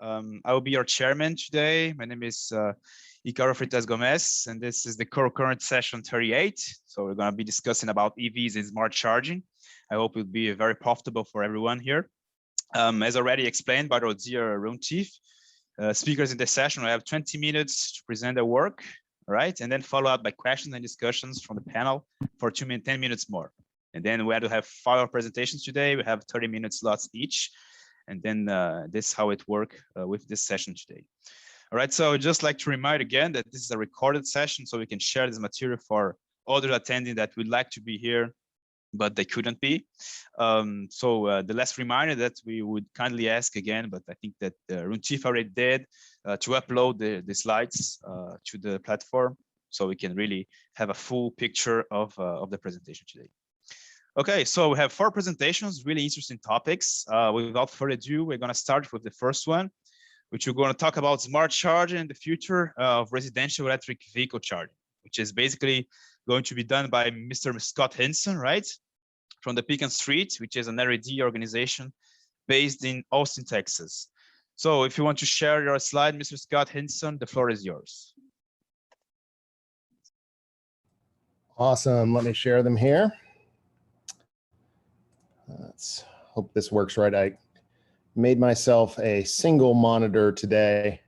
I will be your chairman today. My name is Icaro Freitas Gomes, and this is the Concurrent session 38. So we're going to be discussing about EVs and smart charging. I hope it will be very profitable for everyone here. As already explained by our dear room chief, speakers in this session will have 20 minutes to present their work, right? And then follow up by questions and discussions from the panel for 10 minutes more. And then we had to have 5 presentations today. We have 30-minute slots each. And then this is how it works with this session today. All right, so I'd just like to remind again that this is a recorded session, so we can share this material for others attending that would like to be here, but they couldn't be. The last reminder that we would kindly ask again, but I think that Room Chief already did, to upload the slides to the platform, so we can really have a full picture of the presentation today. Okay, so we have 4 presentations, really interesting topics. Without further ado, we're going to start with the first one, which we're going to talk about smart charging and the future of residential electric vehicle charging, which is basically going to be done by Mr. Scott Hinson, right? From the Pecan Street, which is an R&D organization based in Austin, Texas. So if you want to share your slide, Mr. Scott Hinson, the floor is yours. Awesome, let me share them here. Let's hope this works right. I made myself a single monitor today,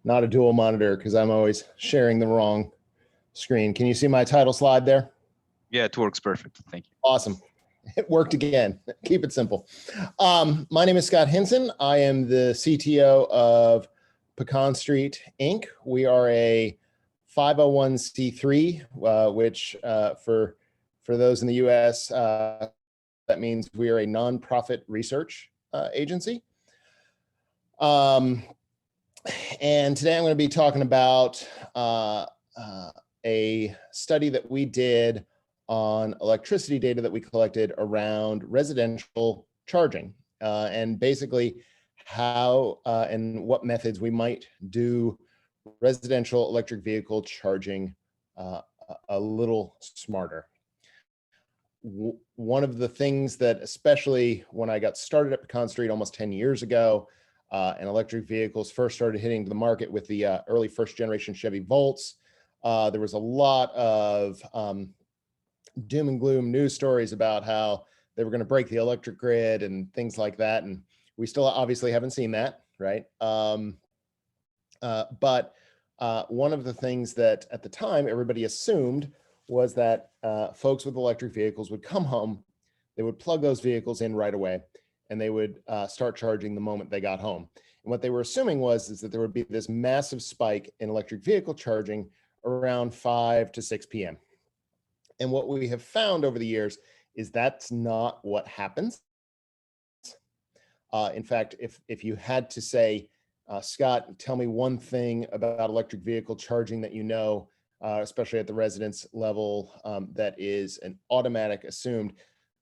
not a dual monitor, because I'm always sharing the wrong screen. Can you see my title slide there? Yeah, it works perfect. Thank you. Awesome. It worked again. Keep it simple. My name is Scott Hinson. I am the CTO of Pecan Street, Inc. We are a 501c3, which for those in the US, that means we are a nonprofit research agency. And today I'm going to be talking about a study that we did on electricity data that we collected around residential charging, and basically how and what methods we might do residential electric vehicle charging a little smarter. One of the things that, especially when I got started at Pecan Street almost 10 years ago, and electric vehicles first started hitting the market with the early first generation Chevy Volts, there was a lot of doom and gloom news stories about how they were going to break the electric grid and things like that. And we still obviously haven't seen that, right? But one of the things that at the time everybody assumed was that folks with electric vehicles would come home, they would plug those vehicles in right away, and they would start charging the moment they got home. And what they were assuming is that there would be this massive spike in electric vehicle charging around 5 to 6 p.m. And what we have found over the years is that's not what happens. In fact, if you had to say, Scott, tell me one thing about electric vehicle charging that you know, especially at the residence level, that is an automatic assumed.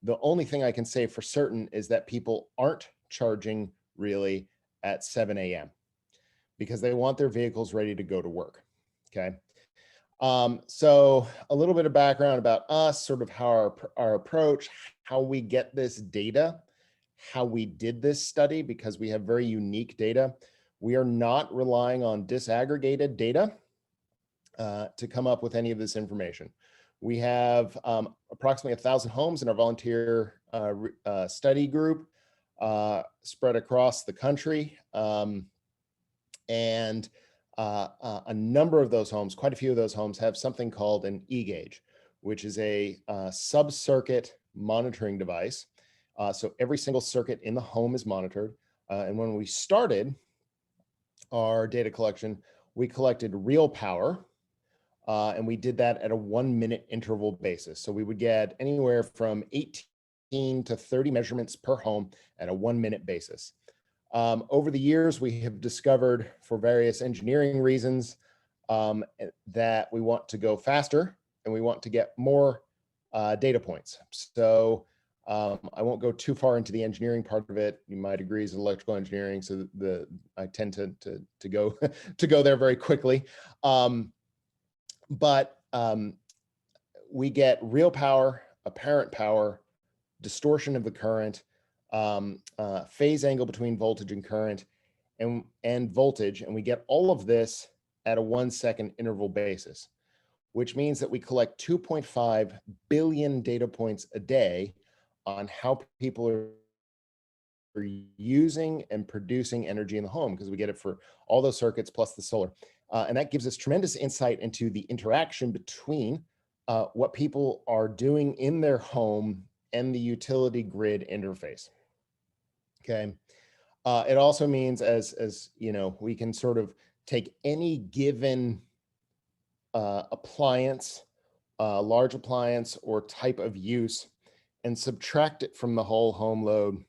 The only thing I can say for certain is that people aren't charging really at 7 a.m. because they want their vehicles ready to go to work, okay? So a little bit of background about us, sort of how our approach, how we get this data, how we did this study, because we have very unique data. We are not relying on disaggregated data to come up with any of this information. We have approximately 1,000 homes in our volunteer study group spread across the country. And a number of those homes, quite a few of those homes, have something called an E-gauge, which is a sub-circuit monitoring device. So every single circuit in the home is monitored. And when we started our data collection, we collected real power. And we did that at a 1-minute interval basis. So we would get anywhere from 18 to 30 measurements per home at a 1-minute basis. Over the years, we have discovered, for various engineering reasons, that we want to go faster and we want to get more data points. So I won't go too far into the engineering part of it. You might agree, is electrical engineering, so I tend to go to go there very quickly. But we get real power, apparent power, distortion of the current, phase angle between voltage and current, and voltage, and we get all of this at a 1-second interval basis, which means that we collect 2.5 billion data points a day on how people are using and producing energy in the home, because we get it for all those circuits plus the solar. And that gives us tremendous insight into the interaction between what people are doing in their home and the utility grid interface. Okay. It also means, as you know, we can sort of take any given appliance, large appliance or type of use, and subtract it from the whole home load,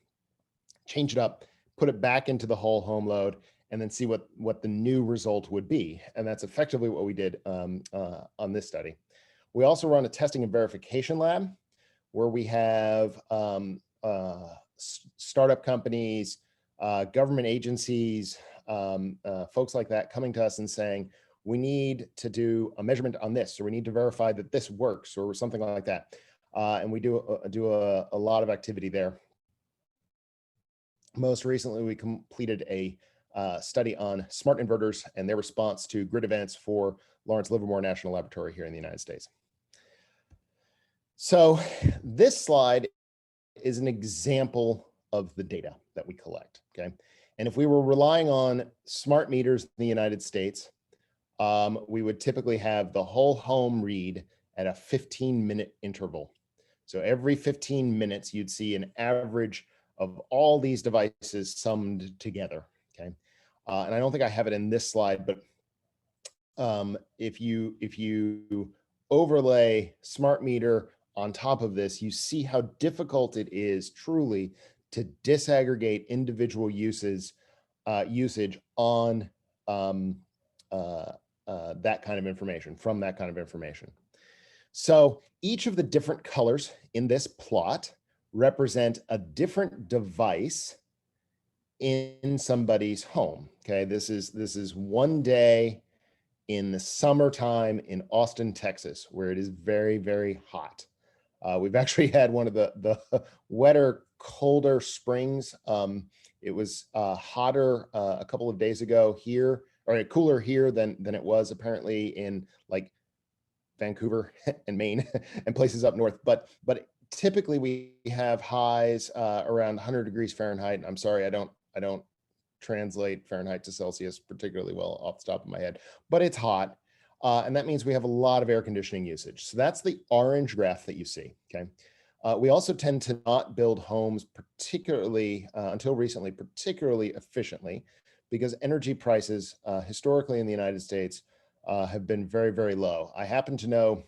change it up, put it back into the whole home load, and then see what the new result would be. And that's effectively what we did on this study. We also run a testing and verification lab where we have startup companies, government agencies, folks like that coming to us and saying, we need to do a measurement on this, or we need to verify that this works, or something like that. And we do a lot of activity there. Most recently, we completed a study on smart inverters and their response to grid events for Lawrence Livermore National Laboratory here in the United States. So this slide is an example of the data that we collect, okay? And if we were relying on smart meters in the United States, we would typically have the whole home read at a 15-minute interval. So every 15 minutes, you'd see an average of all these devices summed together, okay? And I don't think I have it in this slide, but if you overlay smart meter on top of this, you see how difficult it is truly to disaggregate individual usage on that kind of information, from that kind of information. So each of the different colors in this plot represent a different device in somebody's home. Okay, this is one day in the summertime in Austin, Texas, where it is very, very hot. We've actually had one of the wetter, colder springs. It was hotter a couple of days ago here, or cooler here than it was apparently in like Vancouver and Maine and places up north. But typically we have highs around 100 degrees Fahrenheit. I'm sorry, I don't translate Fahrenheit to Celsius particularly well off the top of my head, but it's hot. And that means we have a lot of air conditioning usage. So that's the orange graph that you see, okay? We also tend to not build homes particularly, until recently, particularly efficiently, because energy prices historically in the United States have been very, very low. I happen to know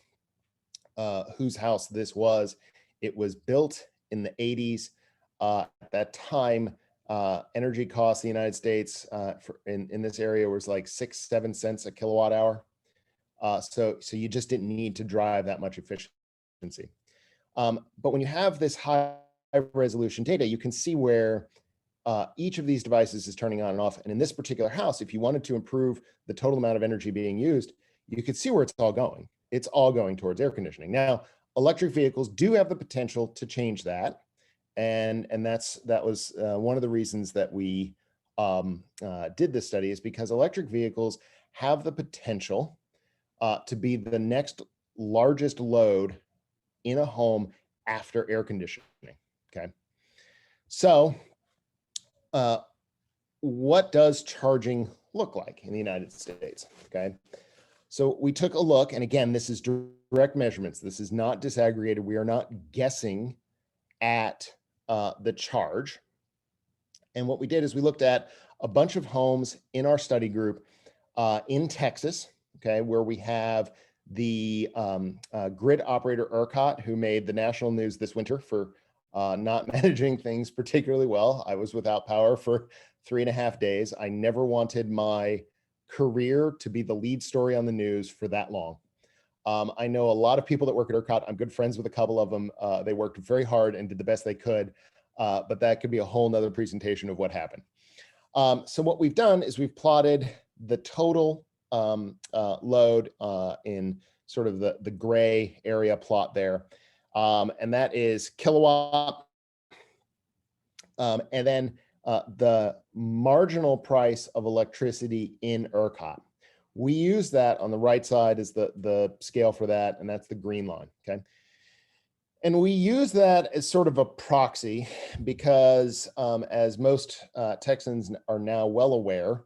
whose house this was. It was built in the 80s. At that time, energy costs in the United States in this area was like 6-7 cents a kilowatt hour. So you just didn't need to drive that much efficiency. But when you have this high resolution data, you can see where each of these devices is turning on and off. And in this particular house, if you wanted to improve the total amount of energy being used, you could see where it's all going. It's all going towards air conditioning. Now, electric vehicles do have the potential to change that. And that was one of the reasons that we did this study, is because electric vehicles have the potential to be the next largest load in a home after air conditioning, okay? So what does charging look like in the United States, okay? So we took a look, and again, this is direct measurements. This is not disaggregated. We are not guessing at the charge. And what we did is we looked at a bunch of homes in our study group in Texas, okay, where we have the grid operator ERCOT, who made the national news this winter for not managing things particularly well. I was without power for 3.5 days. I never wanted my career to be the lead story on the news for that long. I know a lot of people that work at ERCOT. I'm good friends with a couple of them. They worked very hard and did the best they could, but that could be a whole nother presentation of what happened. So what we've done is we've plotted the total load in sort of the gray area plot there. And that is kilowatt. And then the marginal price of electricity in ERCOT. We use that on the right side is the scale for that, and that's the green line, okay? And we use that as sort of a proxy because as most Texans are now well aware,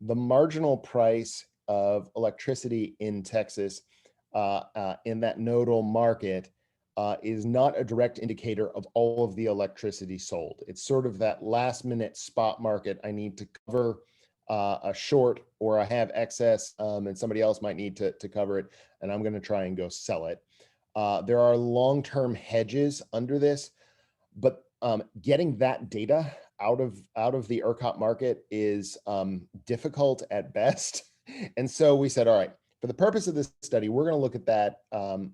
the marginal price of electricity in Texas in that nodal market is not a direct indicator of all of the electricity sold. It's sort of that last minute spot market. I need to cover a short, or I have excess and somebody else might need to cover it, and I'm going to try and go sell it. There are long-term hedges under this, but getting that data out of the ERCOT market is difficult at best. And so we said, all right, for the purpose of this study, we're going to look at that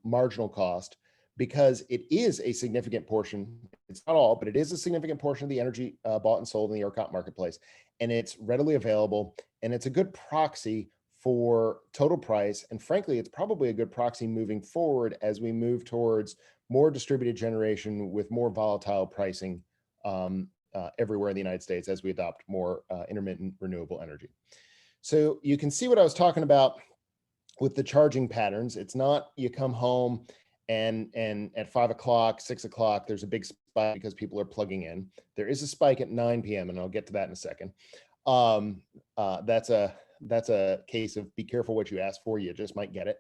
marginal cost, because it is a significant portion. It's not all, but it is a significant portion of the energy bought and sold in the ERCOT marketplace, and it's readily available, and it's a good proxy for total price. And frankly, it's probably a good proxy moving forward as we move towards more distributed generation with more volatile pricing everywhere in the United States as we adopt more intermittent renewable energy. So you can see what I was talking about with the charging patterns. It's not you come home and at 5 o'clock, 6 o'clock, there's a big spike because people are plugging in. There is a spike at 9 p.m. and I'll get to that in a second. That's a case of be careful what you ask for, you just might get it.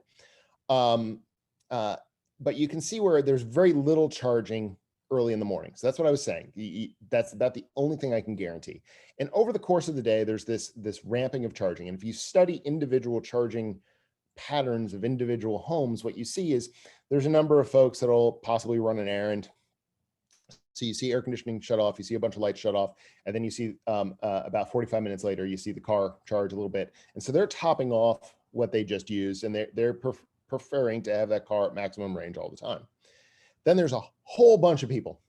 But you can see where there's very little charging early in the morning. So that's what I was saying. That's about the only thing I can guarantee. And over the course of the day, there's this ramping of charging. And if you study individual charging patterns of individual homes, what you see is there's a number of folks that'll possibly run an errand. So you see air conditioning shut off, you see a bunch of lights shut off, and then you see about 45 minutes later, you see the car charge a little bit. And so they're topping off what they just used, and they're preferring to have that car at maximum range all the time. Then there's a whole bunch of people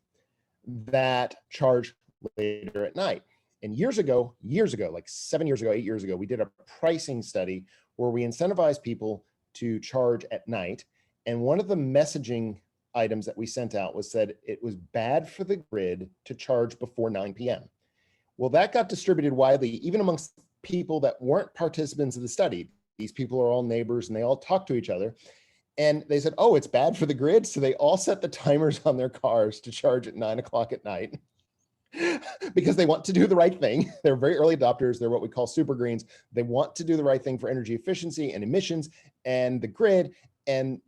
that charge later at night. And years ago, like 7 years ago, 8 years ago, we did a pricing study where we incentivized people to charge at night. And one of the messaging items that we sent out was said it was bad for the grid to charge before 9 p.m. Well, that got distributed widely, even amongst people that weren't participants of the study. These people are all neighbors and they all talk to each other. And they said, oh, it's bad for the grid. So they all set the timers on their cars to charge at 9 o'clock at night because they want to do the right thing. They're very early adopters. They're what we call super greens. They want to do the right thing for energy efficiency and emissions and the grid. And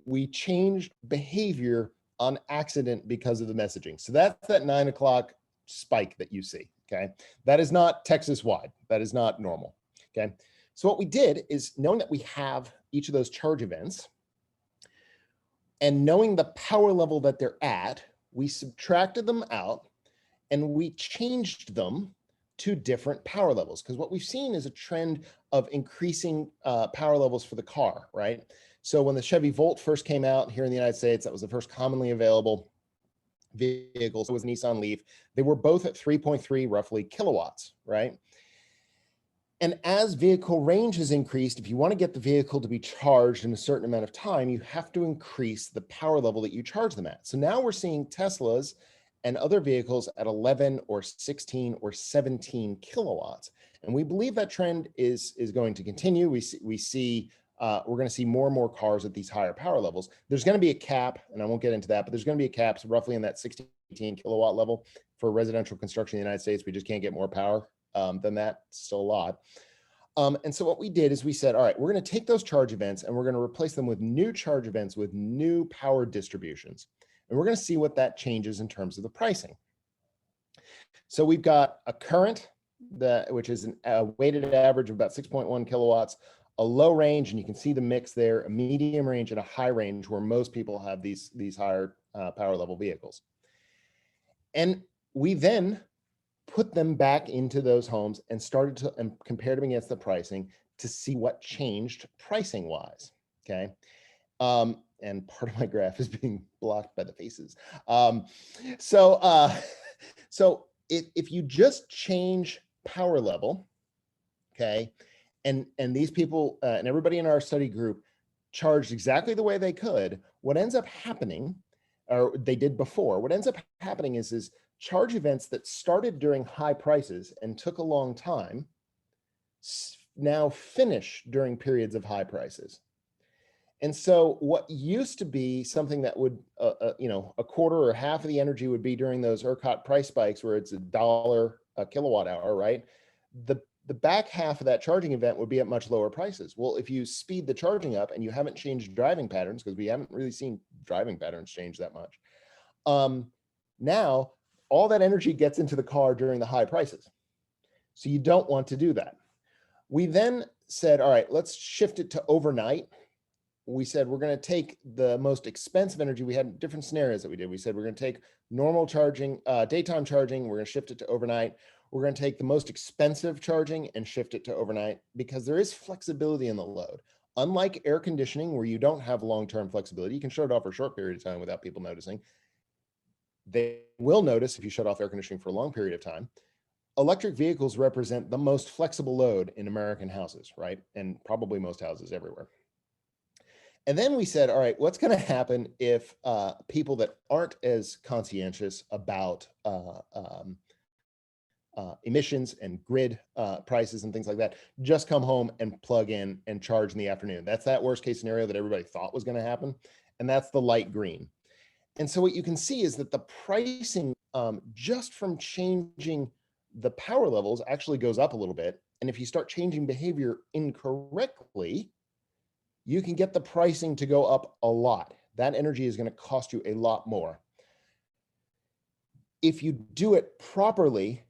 we changed behavior on accident because of the messaging. So that's that 9 o'clock spike that you see, okay? That is not Texas-wide. That is not normal, okay? So what we did is, knowing that we have each of those charge events and knowing the power level that they're at, we subtracted them out and we changed them to different power levels. Because what we've seen is a trend of increasing power levels for the car, right? So when the Chevy Volt first came out here in the United States, that was the first commonly available vehicle. So it was Nissan Leaf. They were both at 3.3 roughly kilowatts, right? And as vehicle range has increased, if you want to get the vehicle to be charged in a certain amount of time, you have to increase the power level that you charge them at. So now we're seeing Teslas and other vehicles at 11 or 16 or 17 kilowatts. And we believe that trend is going to continue. We're going to see more and more cars at these higher power levels. There's going to be a cap, and I won't get into that, but there's going to be a cap roughly in that 16 kilowatt level for residential construction in the United States. We just can't get more power than that. It's still a lot. And so what we did is we said, all right, we're going to take those charge events and we're going to replace them with new charge events with new power distributions. And we're going to see what that changes in terms of the pricing. So we've got a current, which is a weighted average of about 6.1 kilowatts, a low range, and you can see the mix there, a medium range and a high range where most people have these higher power level vehicles. And we then put them back into those homes and started to compare them against the pricing to see what changed pricing wise, okay? And part of my graph is being blocked by the faces. So if you just change power level, okay, and these people and everybody in our study group charged exactly the way they could, what ends up happening, or they did before, what ends up happening is charge events that started during high prices and took a long time now finish during periods of high prices. And so what used to be something that would, a quarter or half of the energy would be during those ERCOT price spikes where it's $1 a kilowatt hour, right? The back half of that charging event would be at much lower prices. Well, if you speed the charging up and you haven't changed driving patterns, because we haven't really seen driving patterns change that much, now all that energy gets into the car during the high prices. So you don't want to do that. We then said, all right, let's shift it to overnight. We said we're going to take the most expensive energy. We had different scenarios that we did. We said we're going to take normal charging, daytime charging, we're going to shift it to overnight. We're going to take the most expensive charging and shift it to overnight, because there is flexibility in the load. Unlike air conditioning, where you don't have long-term flexibility, you can shut it off for a short period of time without people noticing. They will notice if you shut off air conditioning for a long period of time. Electric vehicles represent the most flexible load in American houses, right? And probably most houses everywhere. And then we said, all right, what's going to happen if people that aren't as conscientious about emissions and grid prices and things like that just come home and plug in and charge in the afternoon? That's that worst case scenario that everybody thought was going to happen. And that's the light green. And so what you can see is that the pricing just from changing the power levels actually goes up a little bit. And if you start changing behavior incorrectly, you can get the pricing to go up a lot. That energy is going to cost you a lot more. If you do it properly,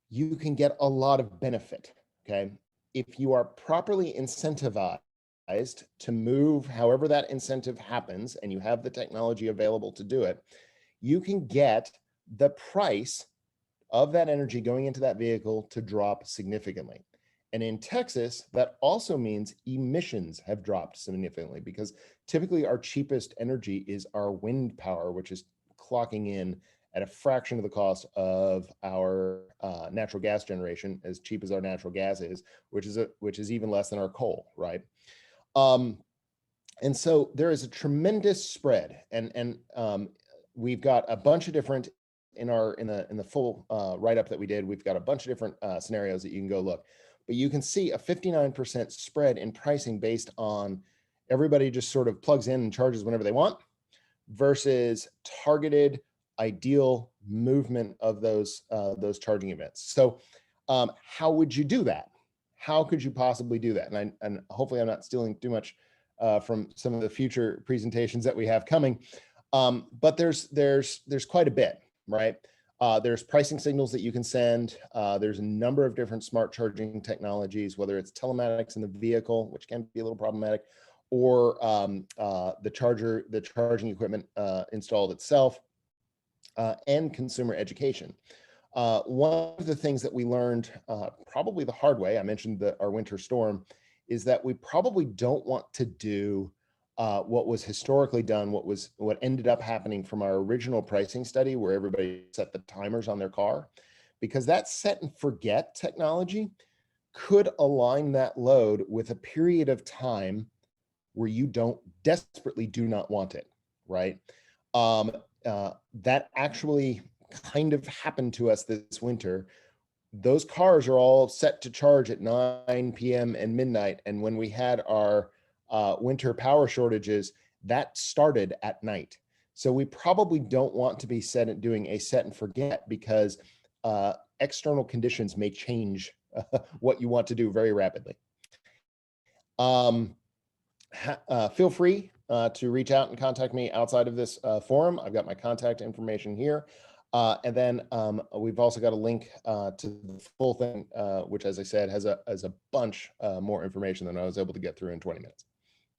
you can get a lot of benefit, okay? If you are properly incentivized to move however that incentive happens, and you have the technology available to do it, you can get the price of that energy going into that vehicle to drop significantly. And in Texas, that also means emissions have dropped significantly, because typically our cheapest energy is our wind power, which is clocking in at a fraction of the cost of our natural gas generation, as cheap as our natural gas is, which is even less than our coal, right? And so there is a tremendous spread, and we've got a bunch of different in the full write-up that we did. We've got a bunch of different scenarios that you can go look. But you can see a 59% spread in pricing based on everybody just sort of plugs in and charges whenever they want, versus targeted ideal movement of those charging events. So how would you do that? How could you possibly do that? And hopefully I'm not stealing too much from some of the future presentations that we have coming. But there's quite a bit, right? There's pricing signals that you can send. There's a number of different smart charging technologies, whether it's telematics in the vehicle, which can be a little problematic, or the charging equipment installed itself, and consumer education. One of the things that we learned probably the hard way, I mentioned our winter storm, is that we probably don't want to do what was historically done, what ended up happening from our original pricing study, where everybody set the timers on their car, because that set and forget technology could align that load with a period of time where you desperately do not want it, right? That actually kind of happened to us this winter. Those cars are all set to charge at 9 p.m. and midnight. And when we had our winter power shortages, that started at night. So we probably don't want to be doing a set and forget, because external conditions may change what you want to do very rapidly. Feel free to reach out and contact me outside of this forum. I've got my contact information here. And then we've also got a link to the full thing, which, as I said, has a bunch more information than I was able to get through in 20 minutes,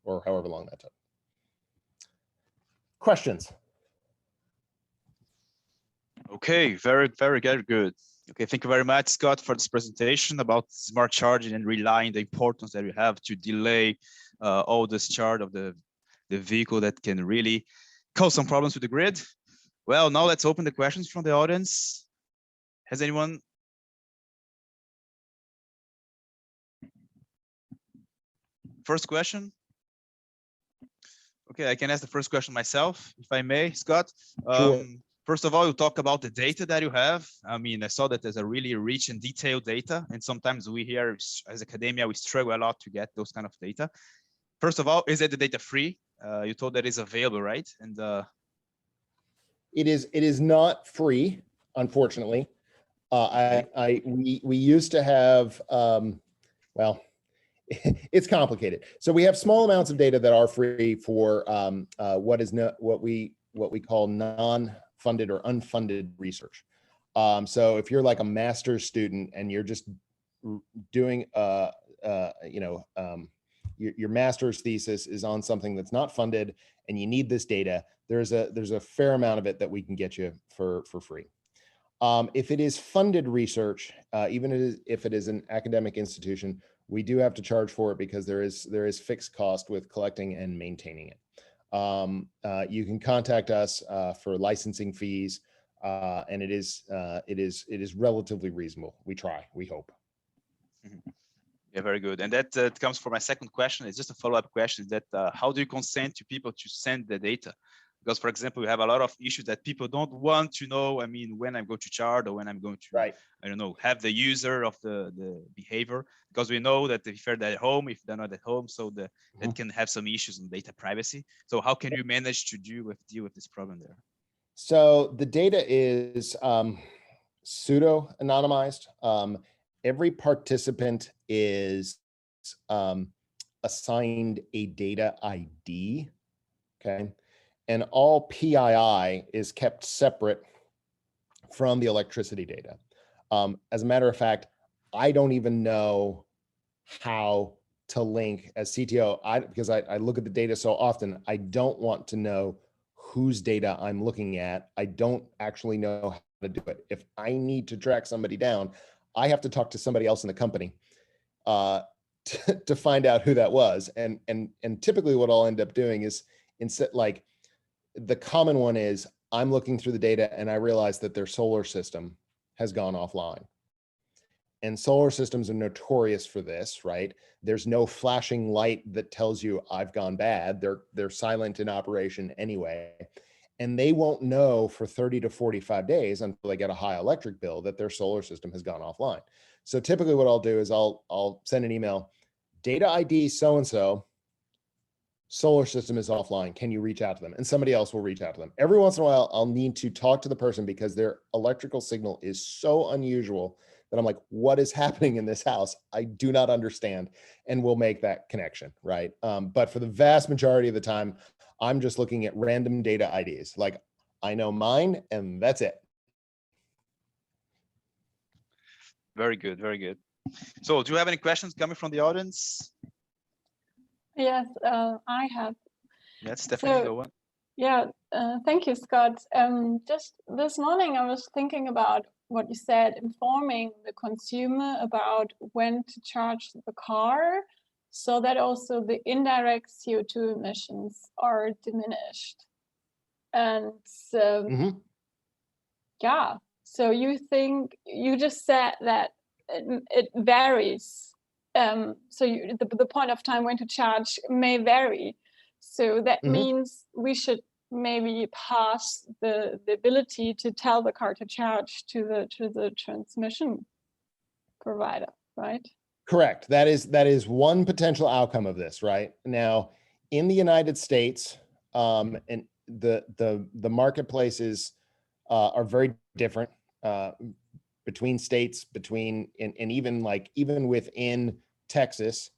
or however long that took. Questions? Okay, very, very good. Okay, thank you very much, Scott, for this presentation about smart charging and relying the importance that we have to delay all discharge of the vehicle that can really cause some problems with the grid. Well, now let's open the questions from the audience. Has anyone? First question? Okay, I can ask the first question myself, if I may, Scott. Sure. First of all, you talk about the data that you have. I mean, I saw that there's a really rich and detailed data, and sometimes we here as academia, we struggle a lot to get those kind of data. First of all, is it the data free? You told that it's available, right? And it is not free, unfortunately. We used to have, well, it's complicated. So we have small amounts of data that are free for what we call non-funded or unfunded research. So if you're like a master's student and you're just doing your master's thesis is on something that's not funded and you need this data, there's a fair amount of it that we can get you for free. If it is funded research, even if it is an academic institution, we do have to charge for it because there is fixed cost with collecting and maintaining it. You can contact us for licensing fees, and it is relatively reasonable. We hope. Mm-hmm. Yeah, very good. And that comes for my second question. It's just a follow-up question that how do you consent to people to send the data? Because, for example, we have a lot of issues that people don't want to know. I mean, when I'm going to charge or when I'm going to, right, I don't know, have the user of the behavior, because we know that if they're at home, if they're not at home, so that can have some issues in data privacy. So how can you manage to deal with this problem there? So the data is pseudo anonymized. Every participant is assigned a data ID, okay? And all PII is kept separate from the electricity data. As a matter of fact, I don't even know how to link as CTO, because I look at the data so often, I don't want to know whose data I'm looking at. I don't actually know how to do it. If I need to track somebody down, I have to talk to somebody else in the company to find out who that was. And typically what I'll end up doing is, instead, like, the common one is I'm looking through the data and I realize that their solar system has gone offline. And solar systems are notorious for this, right? There's no flashing light that tells you I've gone bad. They're silent in operation anyway. And they won't know for 30 to 45 days until they get a high electric bill that their solar system has gone offline. So typically what I'll do is I'll send an email, data ID so-and-so, solar system is offline. Can you reach out to them? And somebody else will reach out to them. Every once in a while, I'll need to talk to the person because their electrical signal is so unusual that I'm like, what is happening in this house? I do not understand. And we'll make that connection, right? But for the vast majority of the time, I'm just looking at random data IDs. Like, I know mine and that's it. Very good, very good. So do you have any questions coming from the audience? Yes, I have. Yes, Stefanie, go on. Yeah, thank you, Scott. Just this morning, I was thinking about what you said, informing the consumer about when to charge the car, so that also the indirect CO2 emissions are diminished. And yeah, so you just said that it varies. So the point of time when to charge may vary. So that means we should maybe pass the ability to tell the car to charge to the transmission provider, right? Correct. That is one potential outcome of this, right? Now, in the United States, and the marketplaces are very different between states, and even within Texas.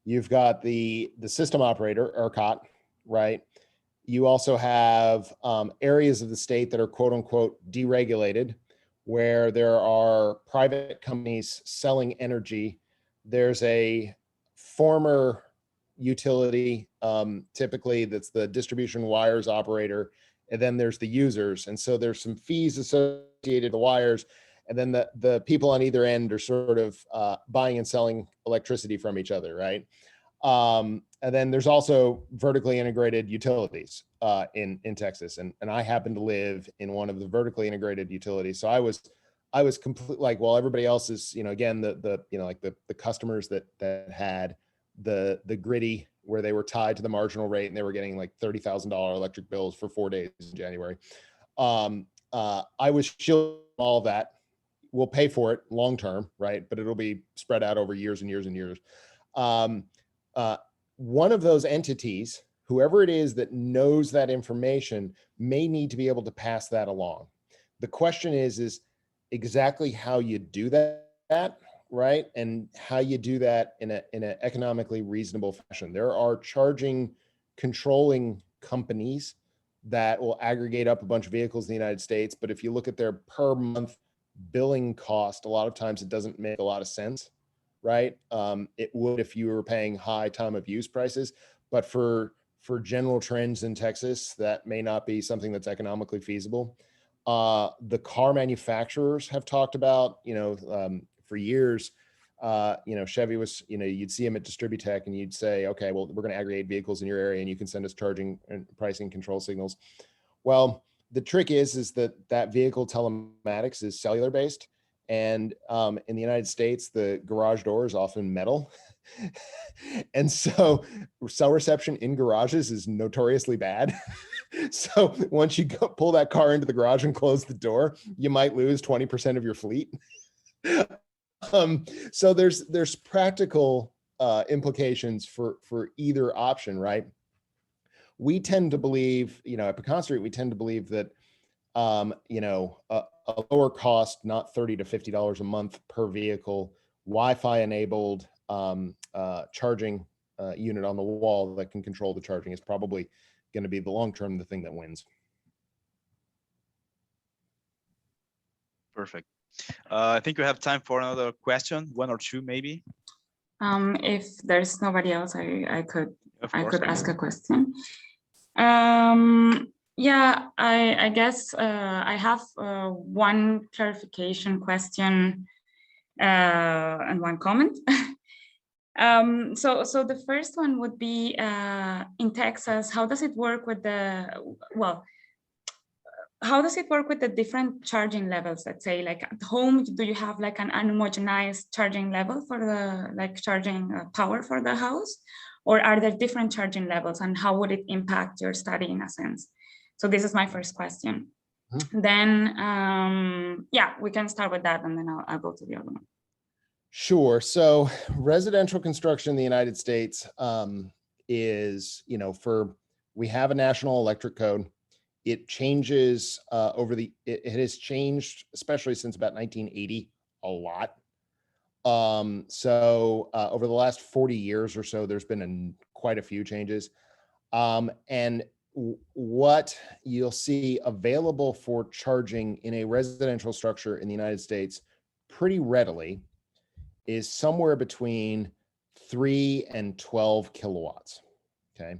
You've got the system operator, ERCOT, right? You also have areas of the state that are quote unquote deregulated, where there are private companies selling energy. There's a former utility, typically that's the distribution wires operator, and then there's the users. And so there's some fees associated with the wires, and then the people on either end are sort of buying and selling electricity from each other, right? And then there's also vertically integrated utilities in Texas, and I happen to live in one of the vertically integrated utilities. So I was completely like, well, everybody else is, again, the customers that had the gritty, where they were tied to the marginal rate and they were getting like $30,000 electric bills for 4 days in January. I was shielding all that. We'll pay for it long term, right? But it'll be spread out over years and years and years. One of those entities, whoever it is that knows that information, may need to be able to pass that along. The question is exactly how you do that, right? And how you do that in an economically reasonable fashion. There are charging controlling companies that will aggregate up a bunch of vehicles in the United States. But if you look at their per month billing cost, a lot of times it doesn't make a lot of sense, right? It would if you were paying high time of use prices, but for general trends in Texas, that may not be something that's economically feasible. The car manufacturers have talked about, for years, Chevy was, you'd see them at Distributech and you'd say, okay, well, we're going to aggregate vehicles in your area and you can send us charging and pricing control signals. Well, the trick is that vehicle telematics is cellular based. And in the United States, the garage door is often metal. And so cell reception in garages is notoriously bad. So once you pull that car into the garage and close the door, you might lose 20% of your fleet. So there's practical implications for either option, right? We tend to believe, at Pecan Street, we tend to believe that, a lower cost, not $30 to $50 a month per vehicle, Wi-Fi enabled charging unit on the wall that can control the charging is probably going to be the long-term, the thing that wins. Perfect. I think we have time for another question, one or two maybe. If there's nobody else, I could ask a question. Yeah, I guess I have one clarification question and one comment. So the first one would be in Texas, how does it work with how does it work with the different charging levels? Let's say, like at home, do you have like an unhomogenized charging level for the charging power for the house, or are there different charging levels, and how would it impact your study in a sense? So this is my first question. Mm-hmm. Then, yeah, we can start with that, and then I'll go to the other one. Sure. So residential construction in the United States is, we have a national electric code. It changes it has changed, especially since about 1980, a lot. So over the last 40 years or so, there's been quite a few changes. And what you'll see available for charging in a residential structure in the United States pretty readily is somewhere between 3 and 12 kilowatts. Okay.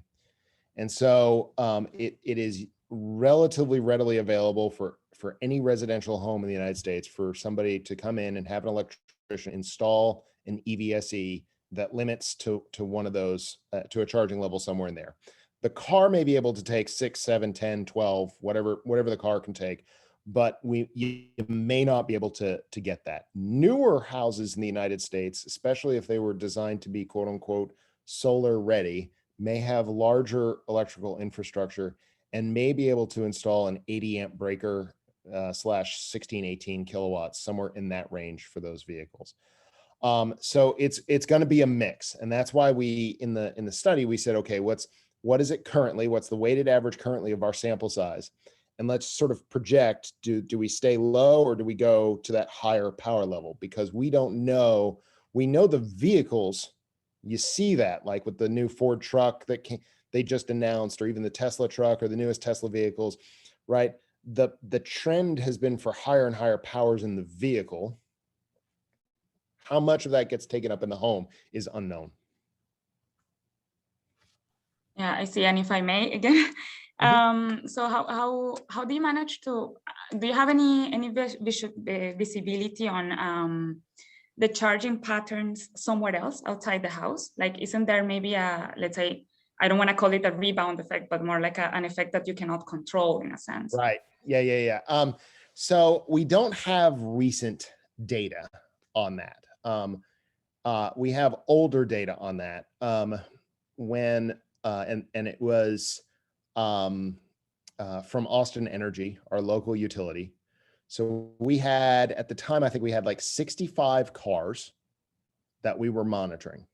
And so it is relatively readily available for any residential home in the United States for somebody to come in and have an electrician install an EVSE that limits to one of those, to a charging level somewhere in there. The car may be able to take 6, 7, 10, 12, whatever the car can take, but you may not be able to get that. Newer houses in the United States, especially if they were designed to be quote unquote solar ready, may have larger electrical infrastructure and may be able to install an 80 amp breaker / 16, 18 kilowatts, somewhere in that range for those vehicles. So it's going to be a mix. And that's why we, in the study, we said, okay, what is it currently? What's the weighted average currently of our sample size? And let's sort of project, do we stay low or do we go to that higher power level? Because we don't know, we know the vehicles, you see that like with the new Ford truck that they just announced, or even the Tesla truck or the newest Tesla vehicles, right? The trend has been for higher and higher powers in the vehicle. How much of that gets taken up in the home is unknown. Yeah, I see. And if I may again, so how do you manage to, do you have any visibility on the charging patterns somewhere else outside the house? Like, isn't there maybe a, let's say, I don't want to call it a rebound effect, but more like an effect that you cannot control in a sense? Right. Yeah. So we don't have recent data on that. We have older data on that. And it was from Austin Energy, our local utility. So we had, at the time, I think we had like 65 cars that we were monitoring.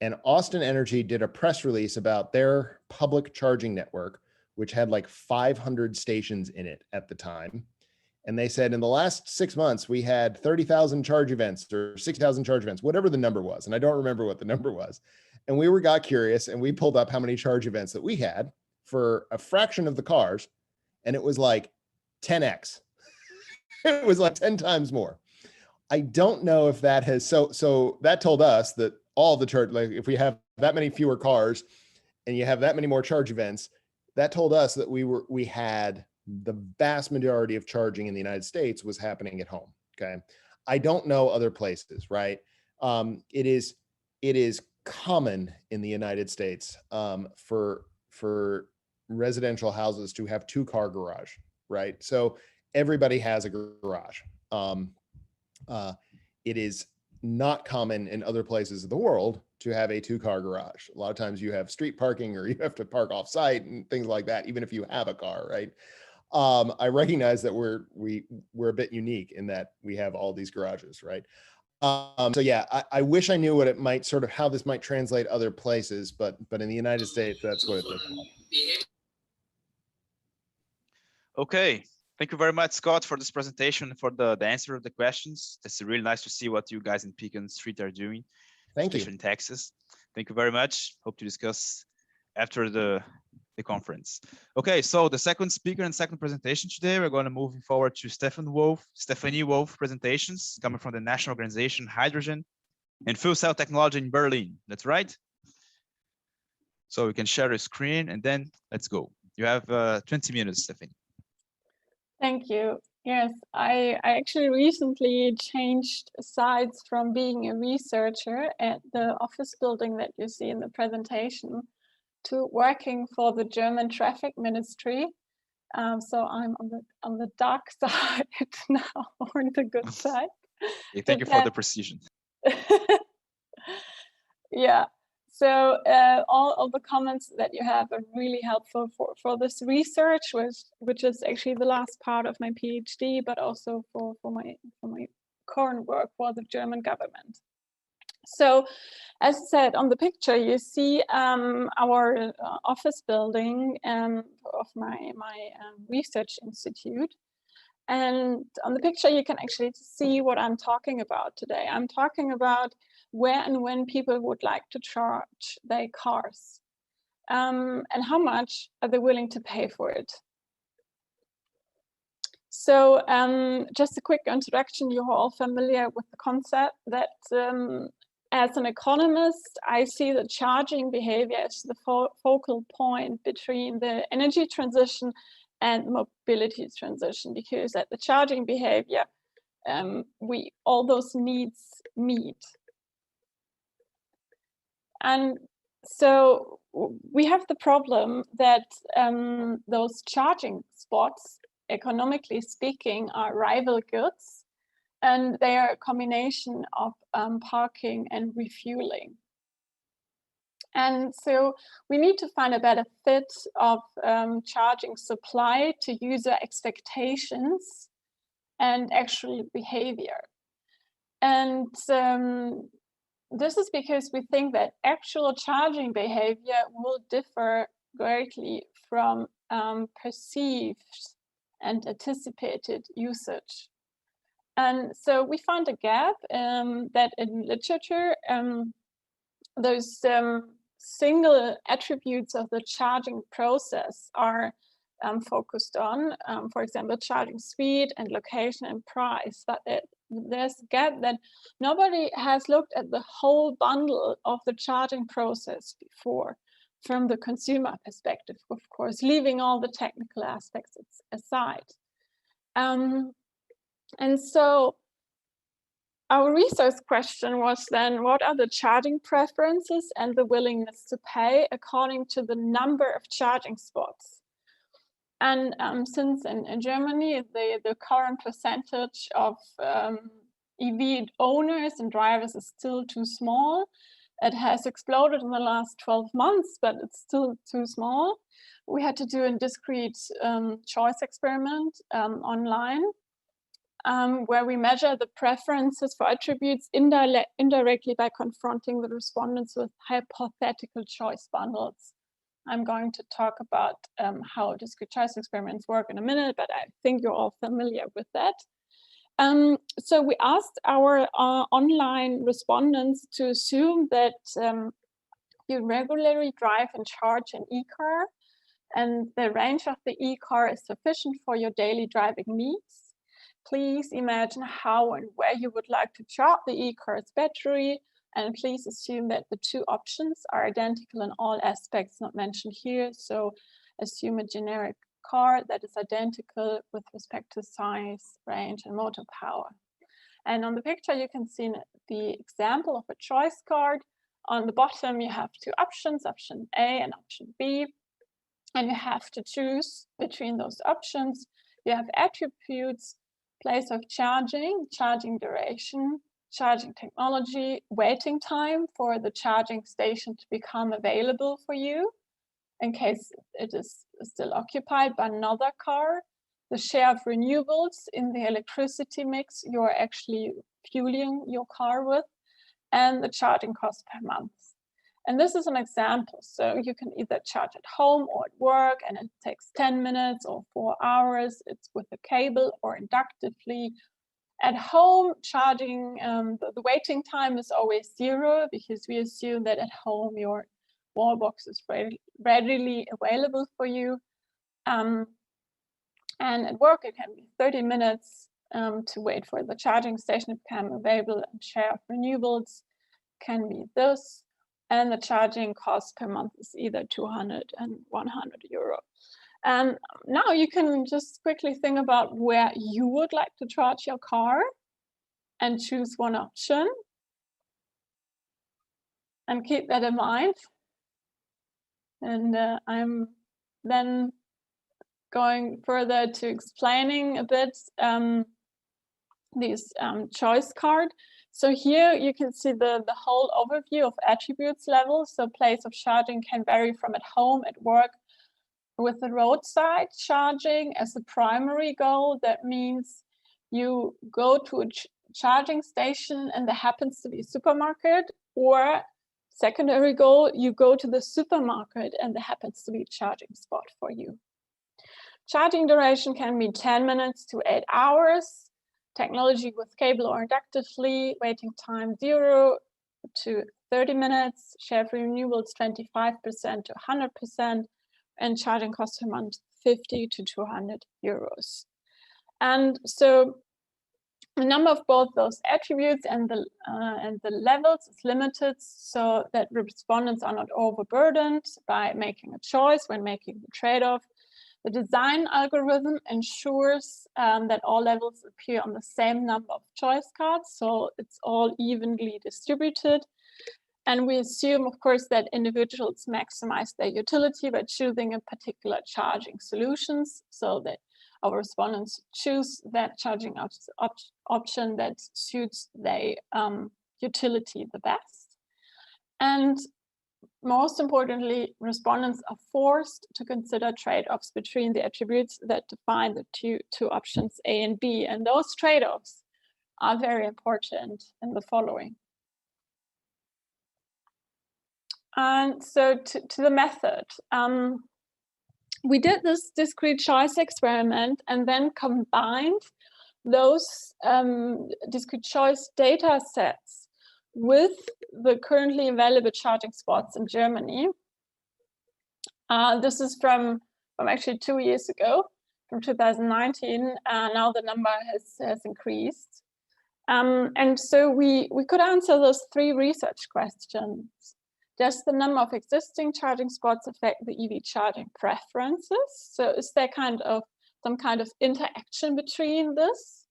And Austin Energy did a press release about their public charging network, which had like 500 stations in it at the time. And they said in the last 6 months, we had 30,000 charge events or 6,000 charge events, whatever the number was. And I don't remember what the number was. And we got curious and we pulled up how many charge events that we had for a fraction of the cars. And it was like 10x. It was like 10 times more. I don't know if that has, so that told us that all the charge, like if we have that many fewer cars and you have that many more charge events, that told us that we had the vast majority of charging in the United States was happening at home. Okay. I don't know other places, right? It is common in the United States for residential houses to have 2-car garage, right? So everybody has a garage. It is not common in other places of the world to have a 2-car garage. A lot of times you have street parking or you have to park off site and things like that, even if you have a car, right? I recognize that we're a bit unique in that we have all these garages, right? So yeah, I wish I knew what it might sort of, how this might translate other places, but in the United States, that's what it looks like. Okay. Thank you very much, Scott, for this presentation, for the answer of the questions. It's really nice to see what you guys in Pecan Street are doing, especially in Texas. Thank you very much. Hope to discuss after the conference. Okay, so the second speaker and second presentation today, we're going to move forward to Stefanie Wolff presentations coming from the National Organization Hydrogen and Fuel Cell Technology in Berlin. That's right. So we can share your screen and then let's go. You have 20 minutes, Stefanie. Thank you. Yes, I actually recently changed sides from being a researcher at the office building that you see in the presentation to working for the German Traffic Ministry. So I'm on the dark side now, or the good side. Okay, thank you for the precision. Yeah. So all of the comments that you have are really helpful for this research, which is actually the last part of my PhD, but also for my current work for the German government. So, as said on the picture, you see our office building of my research institute. And on the picture, you can actually see what I'm talking about today. I'm talking about where and when people would like to charge their cars and how much are they willing to pay for it. So just a quick introduction, you're all familiar with the concept that as an economist, I see the charging behavior as the focal point between the energy transition and mobility transition, because at the charging behavior, all those needs meet. And so we have the problem that those charging spots, economically speaking, are rival goods, and they are a combination of parking and refueling. And so we need to find a better fit of charging supply to user expectations and actual behavior. And this is because we think that actual charging behavior will differ greatly from perceived and anticipated usage. And so we found a gap that in literature, those single attributes of the charging process are focused on, for example, charging speed and location and price, but there's a gap that nobody has looked at the whole bundle of the charging process before from the consumer perspective, of course, leaving all the technical aspects aside. And so our research question was then, what are the charging preferences and the willingness to pay according to the number of charging spots? And since in Germany, the current percentage of EV owners and drivers is still too small. It has exploded in the last 12 months, but it's still too small. we had to do a discrete choice experiment online, where we measure the preferences for attributes indirectly by confronting the respondents with hypothetical choice bundles. I'm going to talk about how discrete choice experiments work in a minute, but I think you're all familiar with that. So we asked our online respondents to assume that you regularly drive and charge an e-car, and the range of the e-car is sufficient for your daily driving needs. Please imagine how and where you would like to charge the e-car's battery, and please assume that the two options are identical in all aspects not mentioned here. So assume a generic car that is identical with respect to size, range, and motor power. And on the picture, you can see the example of a choice card. On the bottom, you have two options, option A and option B. And you have to choose between those options. You have attributes, place of charging, charging duration, charging technology, waiting time for the charging station to become available for you in case it is still occupied by another car, the share of renewables in the electricity mix you're actually fueling your car with, and the charging cost per month. And this is an example. So you can either charge at home or at work, and it takes 10 minutes or 4 hours. It's with a cable or inductively. At home, charging, the waiting time is always 0 because we assume that at home your wall box is readily available for you. And at work, it can be 30 minutes to wait for the charging station to become available, and share of renewables can be this. And the charging cost per month is either 200 and 100 euro. And now you can just quickly think about where you would like to charge your car and choose one option. And keep that in mind. And I'm then going further to explaining a bit this choice card. So here you can see the whole overview of attributes levels. So place of charging can vary from at home, at work. With the roadside charging as the primary goal, that means you go to a charging station and there happens to be a supermarket, or secondary goal, you go to the supermarket and there happens to be a charging spot for you. Charging duration can be 10 minutes to 8 hours. Technology with cable or inductively, waiting time 0 to 30 minutes, share of renewables 25% to 100%, and charging cost per month 50 to 200 euros. And so the number of both those attributes and the levels is limited so that respondents are not overburdened by making a choice when making the trade-off. The design algorithm ensures that all levels appear on the same number of choice cards, so it's all evenly distributed. And we assume, of course, that individuals maximize their utility by choosing a particular charging solutions, so that our respondents choose that charging option that suits their utility the best. And most importantly, respondents are forced to consider trade-offs between the attributes that define the two options A and B. And those trade-offs are very important in the following. And so to the method, we did this discrete choice experiment and then combined those discrete choice data sets with the currently available charging spots in Germany. This is from actually 2 years ago, from 2019. Now the number has increased. And so we could answer those 3 research questions. Does the number of existing charging spots affect the EV charging preferences? So is there some kind of interaction between this?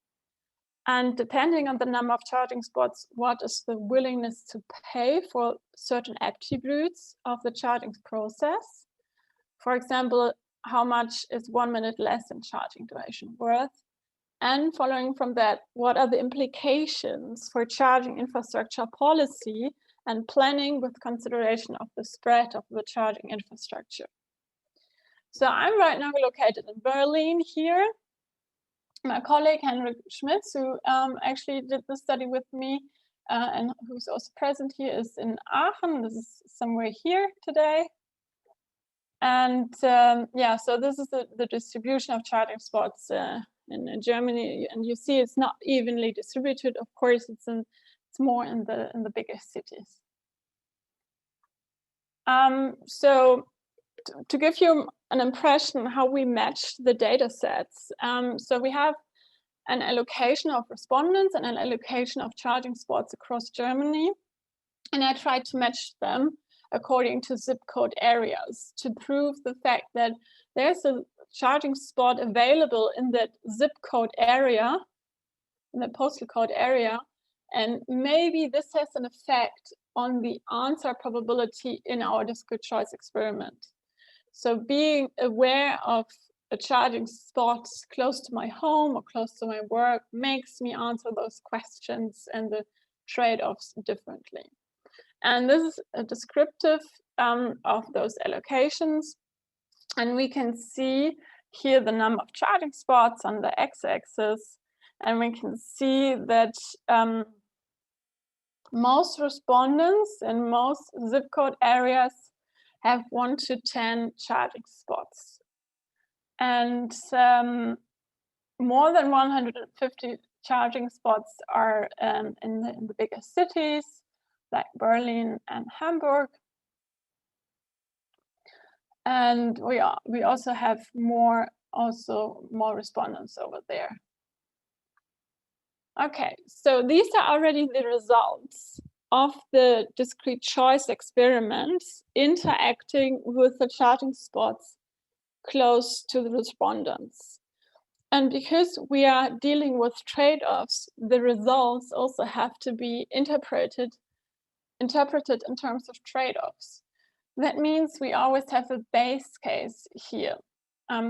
And depending on the number of charging spots, what is the willingness to pay for certain attributes of the charging process? For example, how much is 1 minute less in charging duration worth? And following from that, what are the implications for charging infrastructure policy and planning with consideration of the spread of the charging infrastructure? So I'm right now located in Berlin here. My colleague Henrik Schmitz, who actually did the study with me and who's also present here, is in Aachen. This is somewhere here today. And yeah, so this is the distribution of charging spots in Germany, and you see it's not evenly distributed. Of course, it's more in the bigger cities. So to give you an impression how we match the data sets, so we have an allocation of respondents and an allocation of charging spots across Germany, and I tried to match them according to zip code areas to prove the fact that there's a charging spot available in that zip code area, in the postal code area, and maybe this has an effect on the answer probability in our discrete choice experiment. So being aware of a charging spot close to my home or close to my work makes me answer those questions and the trade-offs differently. And this is a descriptive of those allocations. And we can see here the number of charging spots on the x-axis. And we can see that most respondents in most zip code areas have 1 to 10 charging spots. And more than 150 charging spots are in the bigger cities, like Berlin and Hamburg. And we also have more respondents over there. Okay, so these are already the results of the discrete choice experiments interacting with the charging spots close to the respondents. And because we are dealing with trade-offs, the results also have to be interpreted in terms of trade-offs. That means we always have a base case here.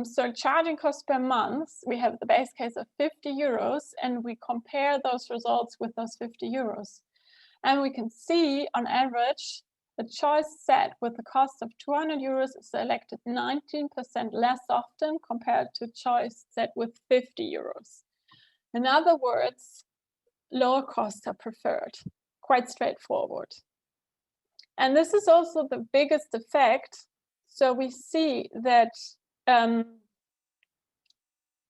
So charging cost per month, we have the base case of 50 euros, and we compare those results with those 50 euros. And we can see on average, the choice set with the cost of 200 euros is selected 19% less often compared to choice set with 50 euros. In other words, lower costs are preferred, quite straightforward. And this is also the biggest effect. So we see that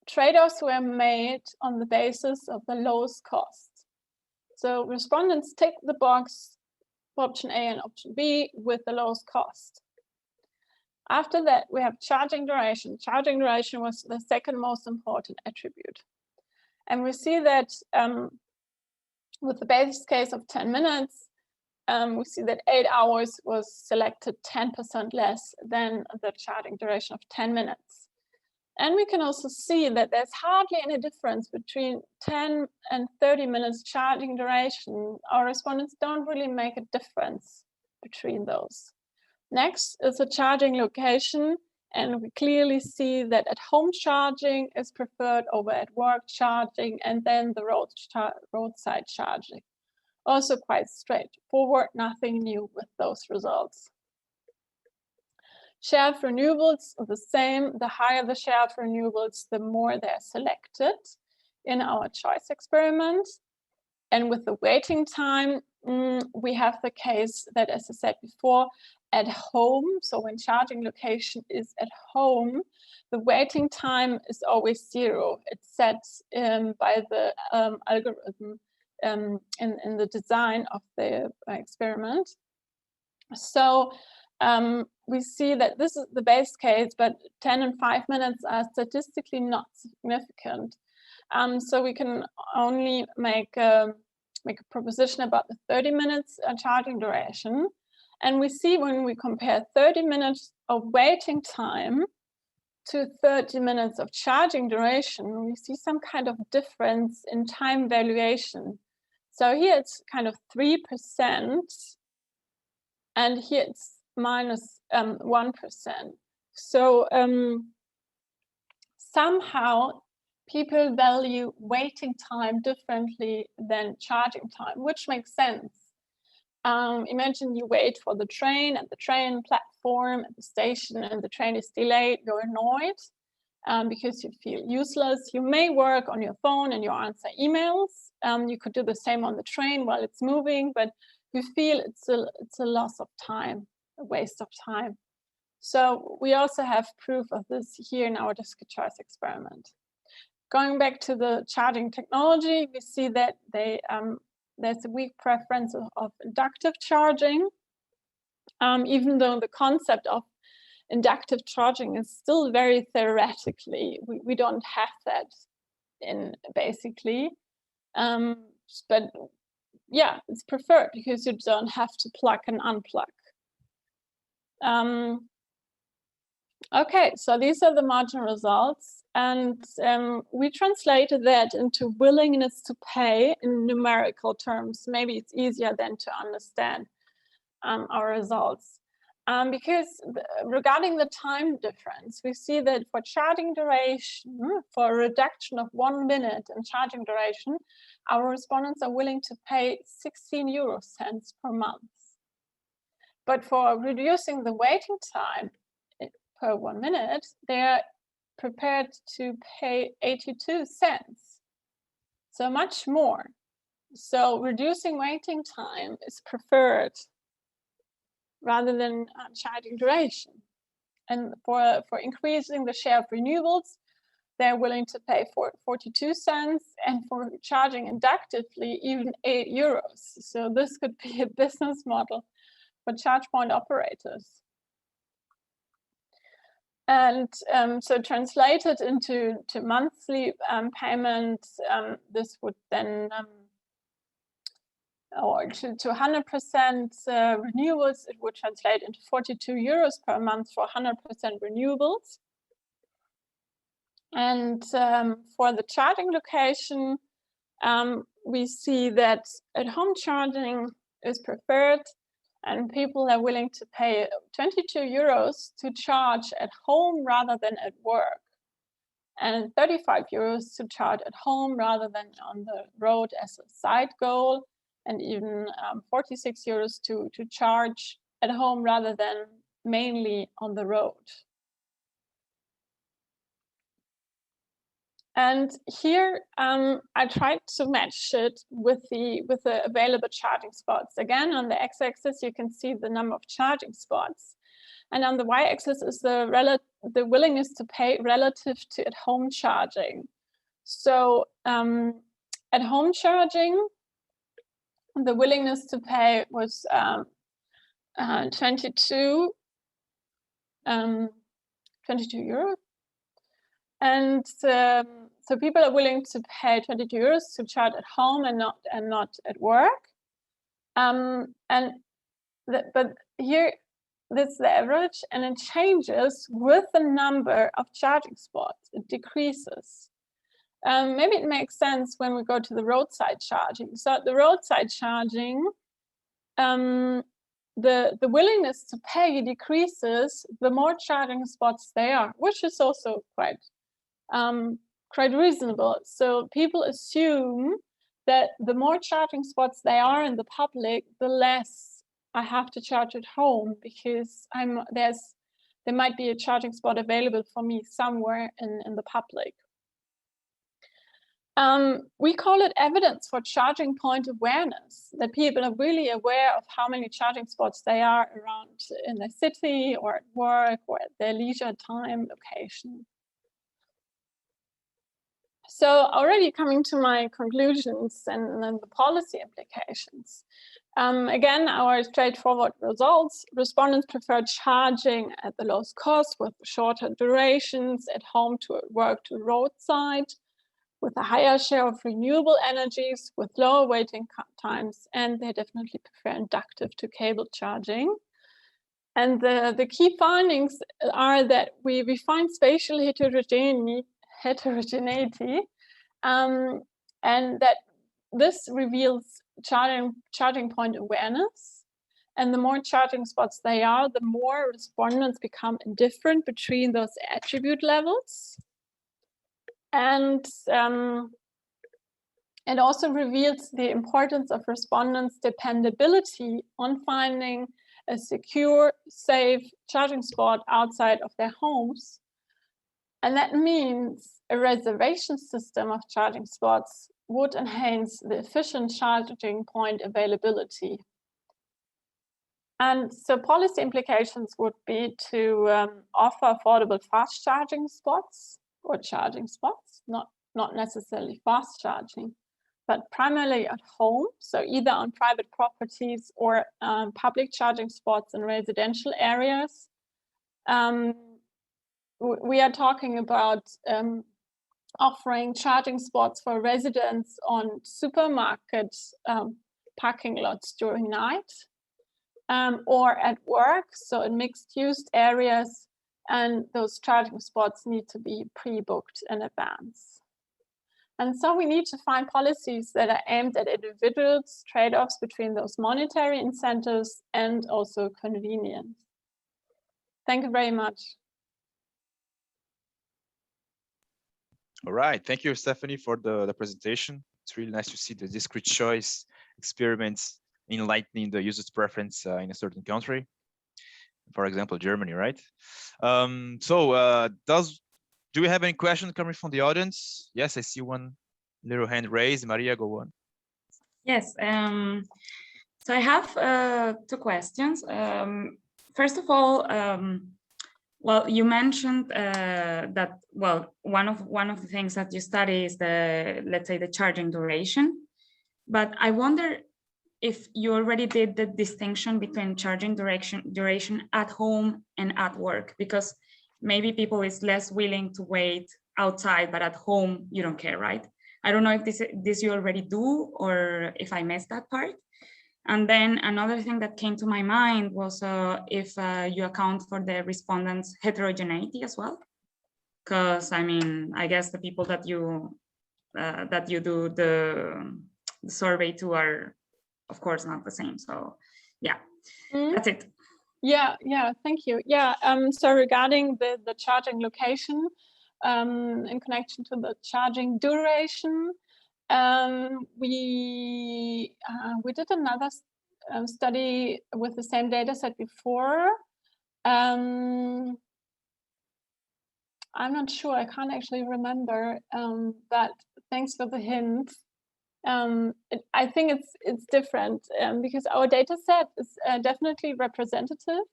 trade-offs were made on the basis of the lowest cost. So respondents tick the box for option A and option B with the lowest cost. After that, we have charging duration. Charging duration was the second most important attribute. And we see that with the base case of 10 minutes, we see that 8 hours was selected 10% less than the charging duration of 10 minutes. And we can also see that there's hardly any difference between 10 and 30 minutes charging duration. Our respondents don't really make a difference between those. Next is the charging location. And we clearly see that at home charging is preferred over at work charging, and then the roadside charging. Also quite straightforward, nothing new with those results. Share of renewables are the same. The higher the share of renewables, the more they're selected in our choice experiment. And with the waiting time, we have the case that, as I said before, at home, so when charging location is at home, the waiting time is always 0. It's set by the algorithm in the design of the experiment. So we see that this is the base case, but 10 and 5 minutes are statistically not significant. So we can only make a proposition about the 30 minutes charging duration. And we see when we compare 30 minutes of waiting time to 30 minutes of charging duration, we see some kind of difference in time valuation. So here it's kind of 3%, and here it's minus 1%. So somehow people value waiting time differently than charging time, which makes sense. Imagine you wait for the train at the train platform at the station, and the train is delayed. You're annoyed because you feel useless. You may work on your phone and you answer emails. You could do the same on the train while it's moving, but you feel it's a loss of time, a waste of time. So we also have proof of this here in our discrete choice experiment. Going back to the charging technology, we see that there's a weak preference of inductive charging, even though the concept of inductive charging is still very theoretically. We don't have that in basically, but yeah, it's preferred because you don't have to plug and unplug. Okay, so these are the marginal results, and we translated that into willingness to pay in numerical terms. Maybe it's easier then to understand our results. Because regarding the time difference, we see that for charging duration, for a reduction of 1 minute in charging duration, our respondents are willing to pay 16 euro cents per month. But for reducing the waiting time per 1 minute, they're prepared to pay 82 cents. So much more. So reducing waiting time is preferred rather than charging duration. And for increasing the share of renewables, they're willing to pay 42 cents, and for charging inductively, even 8 euros. So this could be a business model for charge point operators. And so translated into monthly payments, this would then, or to 100% renewables, it would translate into 42 euros per month for 100% renewables. And for the charging location, we see that at-home charging is preferred, and people are willing to pay 22 euros to charge at home rather than at work, and 35 euros to charge at home rather than on the road as a side goal, and even 46 euros to charge at home rather than mainly on the road. And here I tried to match it with the available charging spots. Again, on the x-axis you can see the number of charging spots, and on the y-axis is the willingness to pay relative to at-home charging. So at-home charging, the willingness to pay was 22 euros. And so people are willing to pay 22 euros to charge at home and not at work. But here, this is the average, and it changes with the number of charging spots. It decreases. Maybe it makes sense when we go to the roadside charging. So the roadside charging, the willingness to pay decreases the more charging spots there are, which is also quite reasonable. So people assume that the more charging spots there are in the public, the less I have to charge at home, because there might be a charging spot available for me somewhere in the public. We call it evidence for charging point awareness, that people are really aware of how many charging spots they are around in their city or at work or at their leisure time location. So already coming to my conclusions and then the policy implications. Again, our straightforward results: respondents prefer charging at the lowest cost with shorter durations, at home to work to roadside, with a higher share of renewable energies, with lower waiting times, and they definitely prefer inductive to cable charging. And the key findings are that we find spatial heterogeneity, and that this reveals charging point awareness. And the more charging spots they are, the more respondents become indifferent between those attribute levels. And It also reveals the importance of respondents' dependability on finding a secure, safe charging spot outside of their homes. And that means a reservation system of charging spots would enhance the efficient charging point availability. And so policy implications would be to offer affordable fast charging spots or charging spots, not necessarily fast charging, but primarily at home, so either on private properties or public charging spots in residential areas. We are talking about offering charging spots for residents on supermarket parking lots during night, or at work, so in mixed-use areas, and those charging spots need to be pre-booked in advance. And so we need to find policies that are aimed at individuals' trade-offs between those monetary incentives and also convenience. Thank you very much. All right, thank you, Stefanie, for the presentation. It's really nice to see the discrete choice experiments enlightening the user's preference in a certain country. For example, Germany, right? Do we have any questions coming from the audience? Yes, I see one little hand raised. Maria, go on. Yes, so I have 2 questions. First of all, well, you mentioned that, well, one of the things that you study is let's say the charging duration, but I wonder if you already did the distinction between charging duration at home and at work, because maybe people is less willing to wait outside, but at home you don't care, right? I don't know if this you already do or if I missed that part. And then another thing that came to my mind was if you account for the respondents' heterogeneity as well, because I mean, I guess the people that you do the survey to are, of course, not the same. So yeah, that's it. Yeah, thank you. Yeah, so regarding the charging location, in connection to the charging duration, we did another study with the same data set before. I'm not sure, I can't actually remember, but thanks for the hint. I think it's different because our data set is definitely representative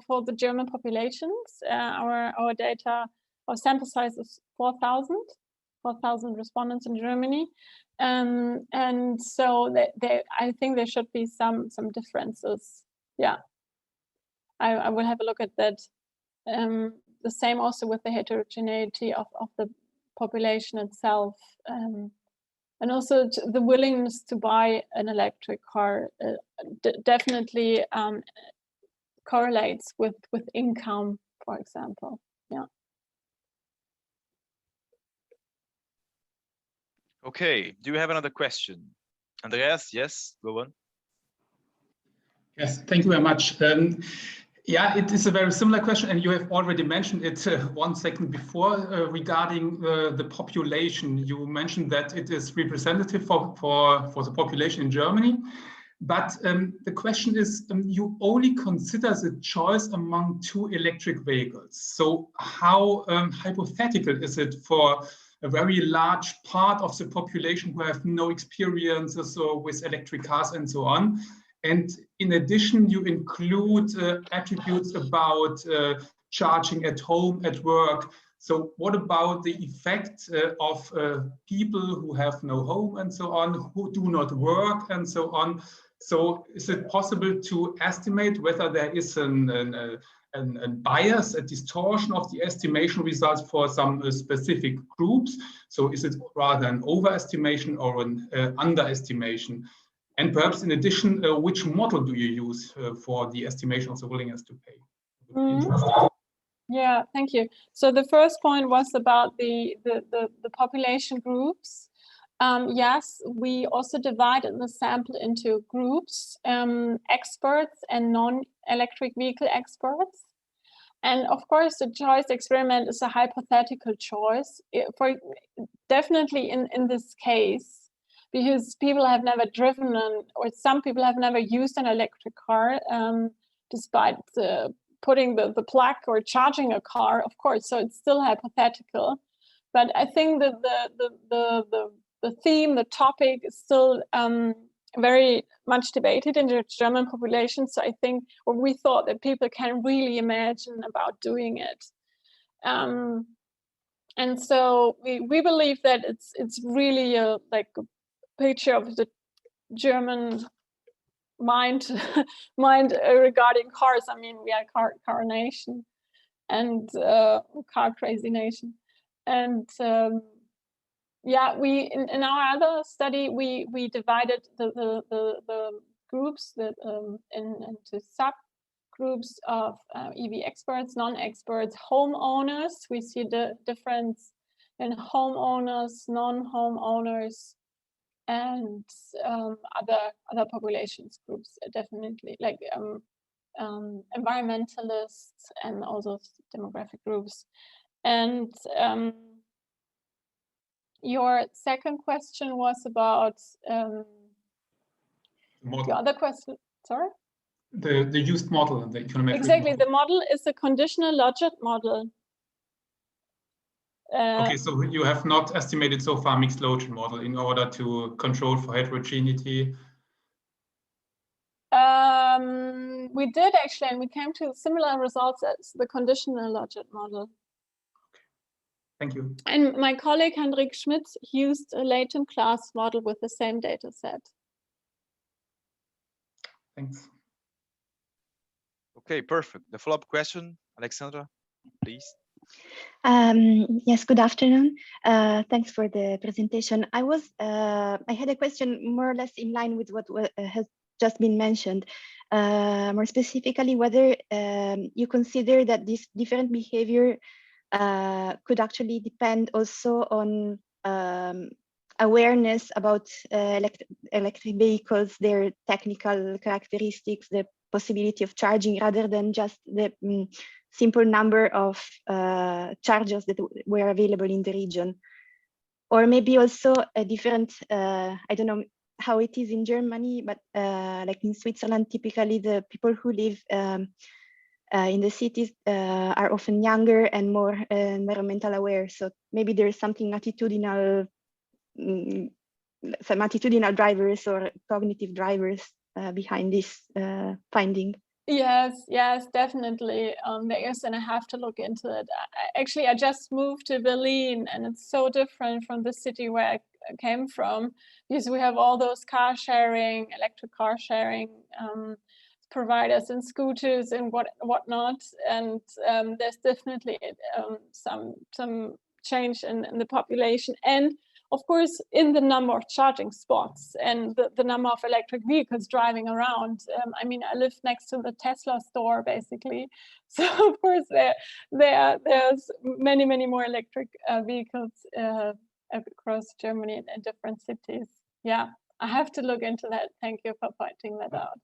for the German populations. Our data, our sample size is 4,000 respondents in Germany, and so I think there should be some differences. Yeah, I will have a look at that. The same also with the heterogeneity of the population itself. And also the willingness to buy an electric car definitely correlates with income, for example. Yeah. Okay, do you have another question? Andreas, yes, go on. Yes, thank you very much. Yeah, it is a very similar question, and you have already mentioned it 1 second before regarding the population. You mentioned that it is representative for the population in Germany, but the question is, you only consider the choice among 2 electric vehicles. So how hypothetical is it for a very large part of the population who have no experiences with electric cars and so on? And in addition, you include attributes about charging at home, at work. So what about the effect of people who have no home and so on, who do not work and so on? So is it possible to estimate whether there is a bias, a distortion of the estimation results for some specific groups? So is it rather an overestimation or an underestimation? And perhaps in addition, which model do you use for the estimation of the willingness to pay? Yeah, thank you. So the first point was about the population groups. Yes, we also divided the sample into groups, experts and non-electric vehicle experts. And of course, the choice experiment is a hypothetical choice. Definitely in this case, because people have never driven or some people have never used an electric car, despite putting the plug or charging a car, of course. So it's still hypothetical, but I think that the theme, the topic is still very much debated in the German population. So I think, or we thought that people can really imagine about doing it. And so we believe that it's really like a picture of the German mind regarding cars. I mean, we are car nation and car crazy nation. And yeah, we in our other study we divided the groups that into subgroups of EV experts, non-experts, homeowners. We see the difference in homeowners, non-homeowners, and other populations groups, definitely, like environmentalists and also demographic groups. And your second question was about the other question. Sorry. The used model, the econometric exactly model. The model is a conditional logic model. Okay, so you have not estimated so far mixed load model in order to control for heterogeneity? We did actually, and we came to similar results as the conditional logic model. Okay. Thank you. And my colleague Hendrik Schmidt used a latent class model with the same data set. Thanks. Okay, perfect. The follow-up question, Alexandra, please. Yes, good afternoon. Thanks for the presentation. I had a question more or less in line with what has just been mentioned. More specifically, whether you consider that this different behavior could actually depend also on awareness about electric vehicles, their technical characteristics, the possibility of charging, rather than just the simple number of chargers that were available in the region. Or maybe also a different, I don't know how it is in Germany, but like in Switzerland, typically the people who live in the cities are often younger and more environmental aware. So maybe there's something attitudinal, some attitudinal drivers or cognitive drivers behind this finding. Yes, definitely. There is, and I have to look into it. Actually, I just moved to Berlin, and it's so different from the city where I came from, because we have all those car sharing, electric car sharing providers and scooters and whatnot. And there's definitely some change in the population, and of course in the number of charging spots and the number of electric vehicles driving around. I mean, I live next to the Tesla store basically, so of course there's many more electric vehicles across Germany in different cities. Yeah, I have to look into that. Thank you for pointing that out.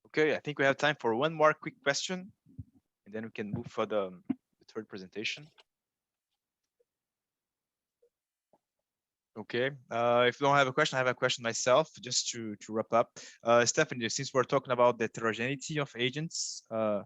Okay, I think we have time for one more quick question, and then we can move for the third presentation. Okay, if you don't have a question, I have a question myself, just to wrap up. Stefanie, since we're talking about the heterogeneity of agents, I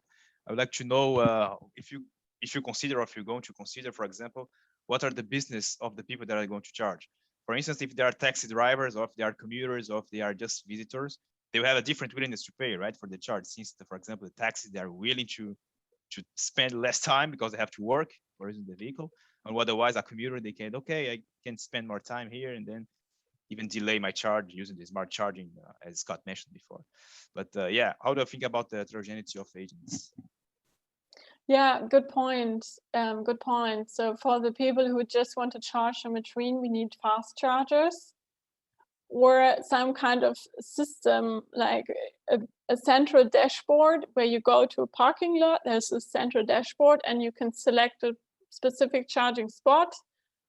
would like to know if you consider, or if you're going to consider, for example, what are the business of the people that are going to charge? For instance, if they are taxi drivers, or if they are commuters, or if they are just visitors, they will have a different willingness to pay, right, for the charge. Since, for example, the taxis, they are willing to spend less time because they have to work or using the vehicle. And otherwise, a commuter, they can, okay, I can spend more time here and then even delay my charge using the smart charging, as Scott mentioned before. But yeah, how do I think about the heterogeneity of agents? Yeah, good point. Good point. So for the people who just want to charge in between, we need fast chargers, or some kind of system like a central dashboard where you go to a parking lot, there's a central dashboard and you can select a specific charging spot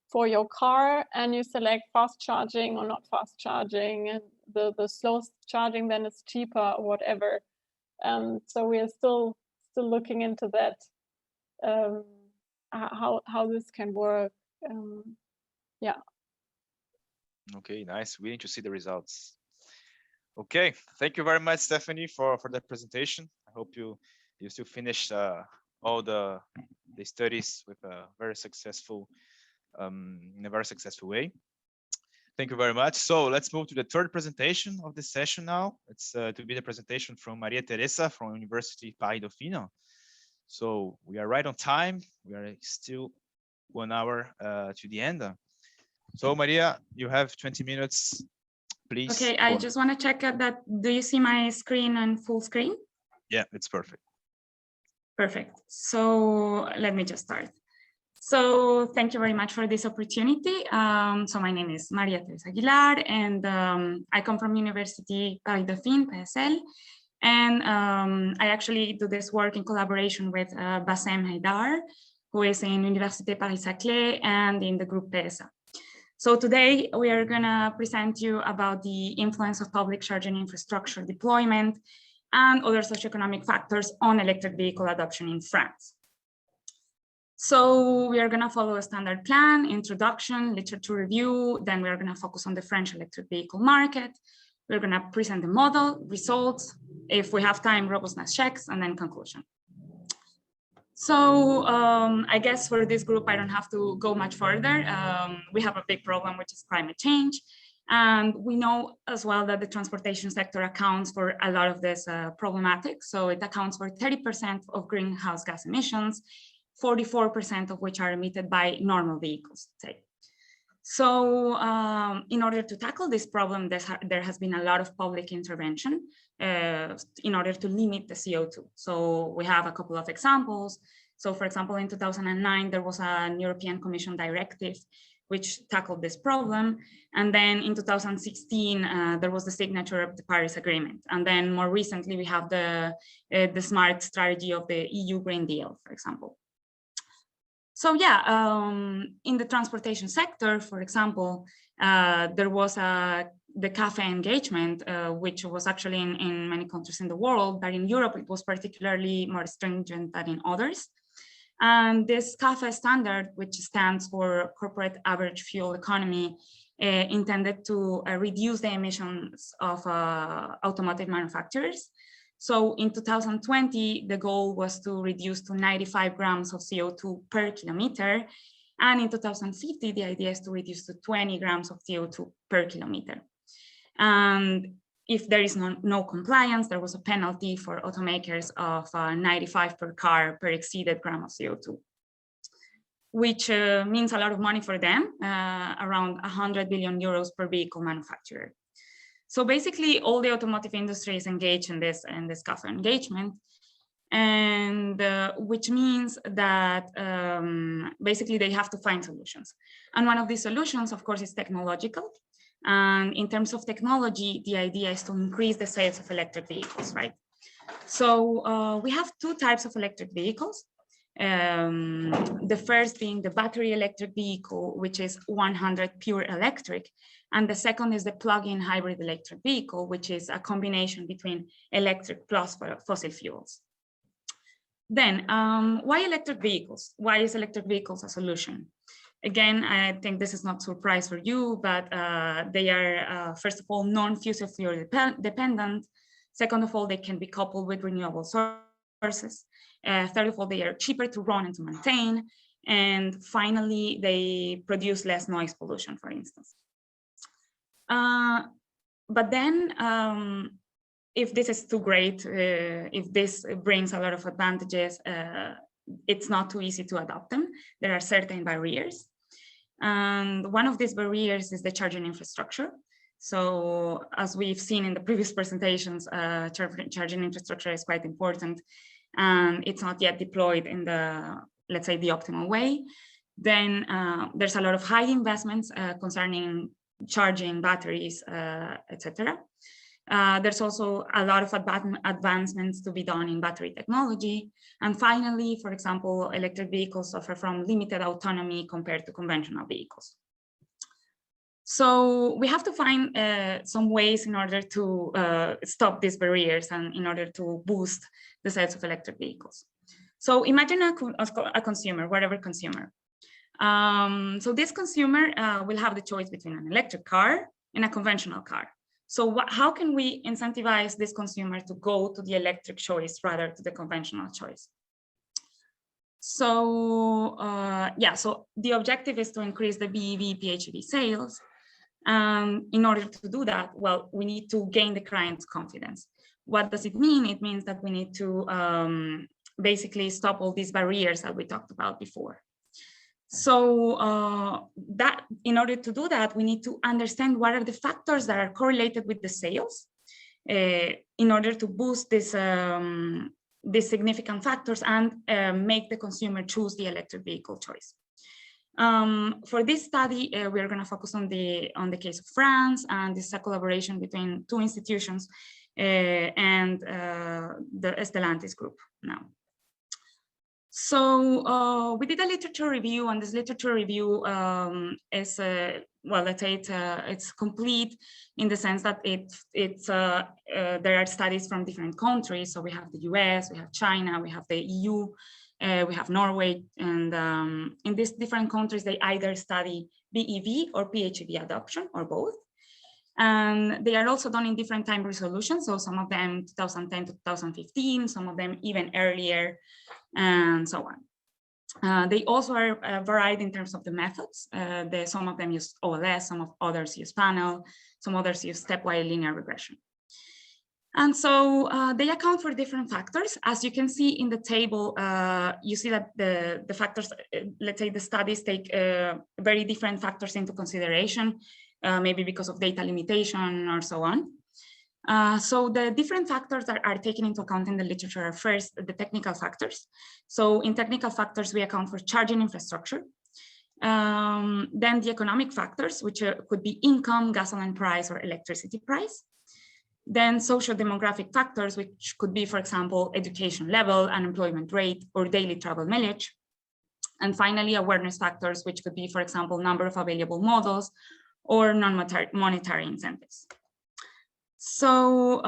for your car, and you select fast charging or not fast charging, and the slow charging then is cheaper or whatever. So we are still looking into that, how this can work. Yeah. Okay, nice. Waiting to see the results. Okay, thank you very much, Stefanie, for that presentation. I hope you still finish all the studies with a very successful in a very successful way. Thank you very much. So let's move to the third presentation of this session now. It's to be the presentation from Maria Teresa from University Paris Dauphine. So we are right on time. We are still 1 hour to the end. So Maria, you have 20 minutes, please. Okay, I just want to check that. Do you see my screen on full screen? Yeah, it's perfect. Perfect. So let me just start. So thank you very much for this opportunity. So my name is Maria Teresa Aguilar, and I come from University Paris Dauphine, PSL. And I actually do this work in collaboration with Bassem Haidar, who is in Université Paris-Saclay and in the group PESA. So today we are gonna present you about the influence of public charging infrastructure deployment and other socioeconomic factors on electric vehicle adoption in France. So we are gonna follow a standard plan, introduction, literature review, then we are gonna focus on the French electric vehicle market. We're gonna present the model, results, if we have time, robustness checks, and then conclusion. So I guess for this group, I don't have to go much further. We have a big problem, which is climate change. And we know as well that the transportation sector accounts for a lot of this problematic. So it accounts for 30% of greenhouse gas emissions, 44% of which are emitted by normal vehicles, say. So in order to tackle this problem, there has been a lot of public intervention in order to limit the CO2. So we have a couple of examples. So for example, in 2009, there was an European Commission directive which tackled this problem. And then in 2016, there was the signature of the Paris Agreement. And then more recently, we have the smart strategy of the EU Green Deal, for example. So yeah, in the transportation sector, for example, there was the CAFE engagement, which was actually in many countries in the world, but in Europe, it was particularly more stringent than in others. And this CAFE standard, which stands for Corporate Average Fuel Economy, intended to reduce the emissions of automotive manufacturers. So in 2020, the goal was to reduce to 95 grams of CO2 per kilometer. And in 2050, the idea is to reduce to 20 grams of CO2 per kilometer. And if there is no compliance, there was a penalty for automakers of 95 per car per exceeded gram of CO2, which means a lot of money for them, around 100 billion euros per vehicle manufacturer. So basically, all the automotive industry is engaged in this CAFE engagement, and which means that basically they have to find solutions. And one of these solutions, of course, is technological. And in terms of technology, the idea is to increase the sales of electric vehicles, right? So we have two types of electric vehicles. The first being the battery electric vehicle, which is 100% pure electric. And the second is the plug-in hybrid electric vehicle, which is a combination between electric plus fossil fuels. Then, why electric vehicles? Why is electric vehicles a solution? Again, I think this is not a surprise for you, but they are, first of all, non-fossil fuel dependent. Second of all, they can be coupled with renewable sources. Third of all, they are cheaper to run and to maintain. And finally, they produce less noise pollution, for instance. But then, if this is too great, if this brings a lot of advantages, it's not too easy to adopt them. There are certain barriers. And one of these barriers is the charging infrastructure. So as we've seen in the previous presentations, charging infrastructure is quite important, and it's not yet deployed in the, let's say, the optimal way. Then there's a lot of high investments concerning charging batteries, etc. There's also a lot of advancements to be done in battery technology. And finally, for example, electric vehicles suffer from limited autonomy compared to conventional vehicles. So we have to find some ways in order to stop these barriers and in order to boost the sales of electric vehicles. So imagine a consumer, whatever consumer. So this consumer will have the choice between an electric car and a conventional car. So how can we incentivize this consumer to go to the electric choice rather to the conventional choice? So so the objective is to increase the BEV, PHEV sales. In order to do that, well, we need to gain the client's confidence. What does it mean? It means that we need to basically stop all these barriers that we talked about before. So that in order to do that, we need to understand what are the factors that are correlated with the sales in order to boost this these significant factors and make the consumer choose the electric vehicle choice. For this study, we are going to focus on the case of France, and this is a collaboration between two institutions and the Stellantis group now. So we did a literature review, and this literature review is, well, let's say it's complete in the sense that there are studies from different countries. So we have the US, we have China, we have the EU, we have Norway, and in these different countries, they either study BEV or PHEV adoption or both. And they are also done in different time resolutions. So some of them 2010 to 2015, some of them even earlier, and so on. They also are varied in terms of the methods. Some of them use OLS, some of others use panel, some others use stepwise linear regression. And so they account for different factors. As you can see in the table, you see that the factors, let's say the studies take very different factors into consideration, maybe because of data limitation or so on. So the different factors that are taken into account in the literature are first the technical factors. So in technical factors, we account for charging infrastructure. Then the economic factors, which could be income, gasoline price, or electricity price. Then social demographic factors, which could be, for example, education level, unemployment rate, or daily travel mileage. And finally, awareness factors, which could be, for example, number of available models or non-monetary incentives. So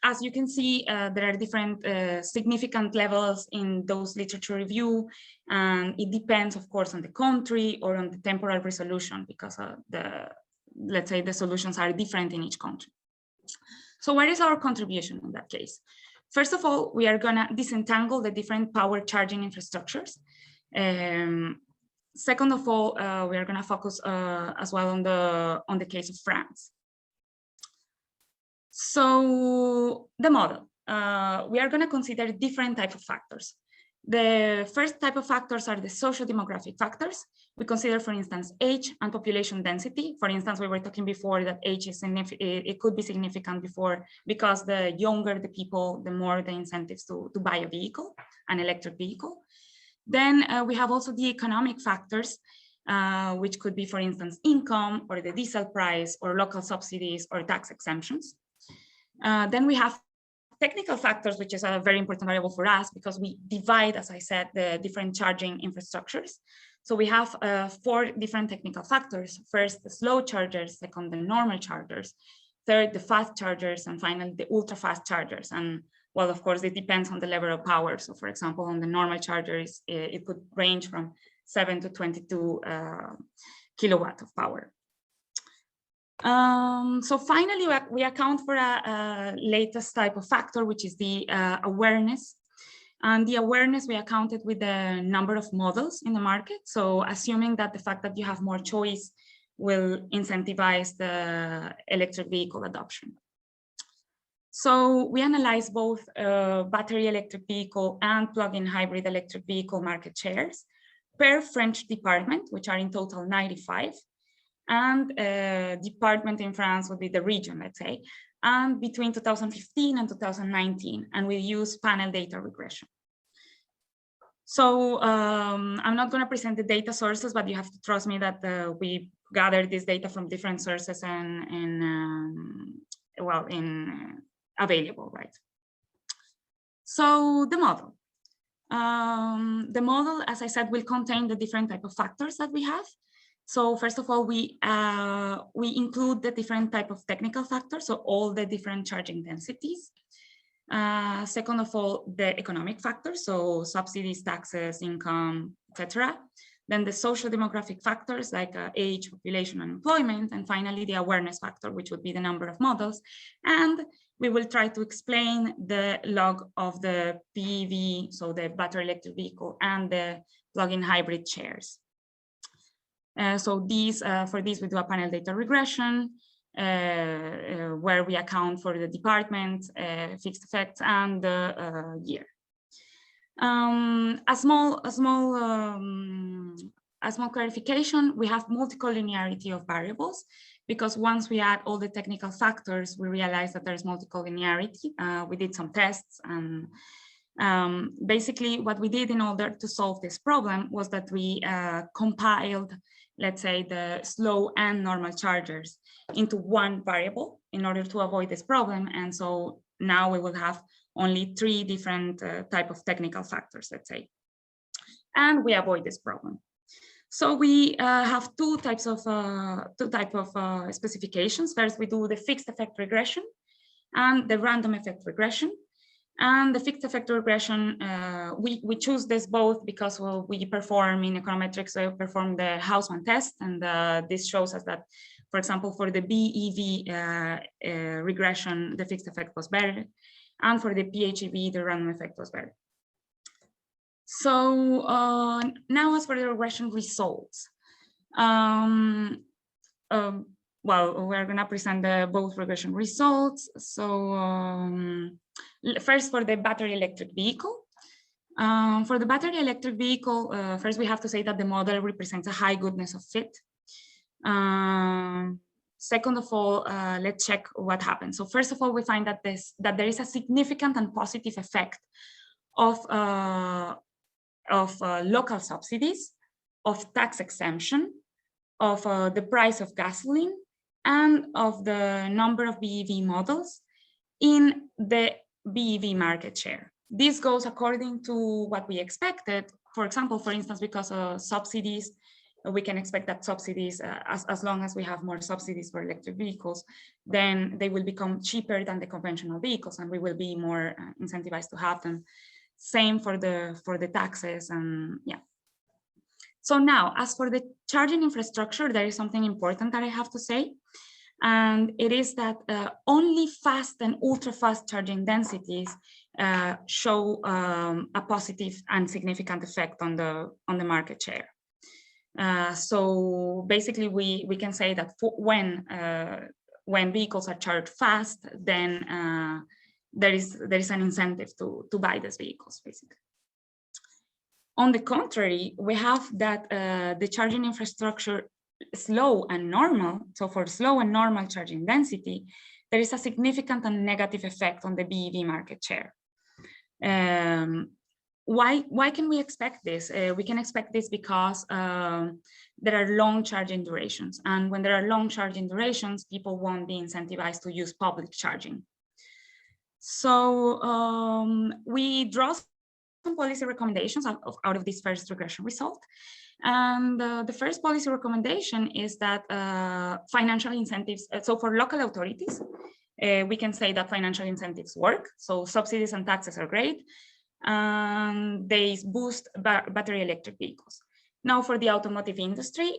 as you can see, there are different significant levels in those literature review, and it depends, of course, on the country or on the temporal resolution, because let's say the solutions are different in each country. So what is our contribution in that case? First of all, we are gonna disentangle the different power charging infrastructures. Second of all, we are gonna focus as well on the case of France. So the model, we are gonna consider different types of factors. The first type of factors are the socio-demographic factors. We consider, for instance, age and population density. For instance, we were talking before that age is it could be significant before, because the younger the people, the more the incentives to buy a vehicle, an electric vehicle. Then we have also the economic factors, which could be, for instance, income or the diesel price or local subsidies or tax exemptions. Then we have technical factors, which is a very important variable for us because we divide, as I said, the different charging infrastructures. So we have 4 different technical factors. First, the slow chargers, second, the normal chargers, third, the fast chargers, and finally, the ultra fast chargers. And well, of course, it depends on the level of power. So for example, on the normal chargers, it could range from 7 to 22 kilowatt of power. So finally, we account for a latest type of factor, which is the awareness. And the awareness, we accounted with the number of models in the market. So assuming that the fact that you have more choice will incentivize the electric vehicle adoption. So we analyze both battery electric vehicle and plug-in hybrid electric vehicle market shares per French department, which are in total 95. And department in France would be the region, let's say, and between 2015 and 2019, and we use panel data regression. So I'm not going to present the data sources, but you have to trust me that we gathered this data from different sources and available, right? So the model. The model, as I said, will contain the different type of factors that we have. So first of all, we include the different type of technical factors, so all the different charging densities. Second of all, the economic factors, so subsidies, taxes, income, etc. Then the social demographic factors like age, population, and employment. And finally, the awareness factor, which would be the number of models. And we will try to explain the log of the PEV, so the battery electric vehicle, and the plug-in hybrid shares. So these, for this, we do a panel data regression, where we account for the department, fixed effects, and the year. A small clarification: we have multicollinearity of variables, because once we add all the technical factors, we realize that there's multicollinearity. We did some tests, and basically what we did in order to solve this problem was that we compiled, let's say, the slow and normal chargers into one variable in order to avoid this problem. And so now we will have only 3 different type of technical factors, let's say, and we avoid this problem. So we have two types of specifications. First, we do the fixed effect regression and the random effect regression. And the fixed effect regression, we choose this both because we perform in econometrics, we perform the Hausmann test, and this shows us that, for example, for the BEV regression, the fixed effect was better, and for the PHEV, the random effect was better. So now as for the regression results, well, we're going to present both regression results. So first, for the battery electric vehicle. For the battery electric vehicle, first we have to say that the model represents a high goodness of fit. Second of all, let's check what happens. So first of all, we find that there is a significant and positive effect of local subsidies, of tax exemption, of the price of gasoline, and of the number of BEV models in the BEV market share. This goes according to what we expected. For example, for instance, because of subsidies, we can expect that subsidies, as long as we have more subsidies for electric vehicles, then they will become cheaper than the conventional vehicles, and we will be more incentivized to have them. Same for the taxes, and yeah. So now, as for the charging infrastructure, there is something important that I have to say, and it is that only fast and ultra-fast charging densities show a positive and significant effect on the market share. So basically, we can say that when vehicles are charged fast, then there is an incentive to buy these vehicles, basically. On the contrary, we have that the charging infrastructure slow and normal. So for slow and normal charging density, there is a significant and negative effect on the BEV market share. Why can we expect this? We can expect this because there are long charging durations. And when there are long charging durations, people won't be incentivized to use public charging. So we draw some policy recommendations out of this first regression result. And the first policy recommendation is that financial incentives, so for local authorities, we can say that financial incentives work. So subsidies and taxes are great. They boost battery electric vehicles. Now for the automotive industry,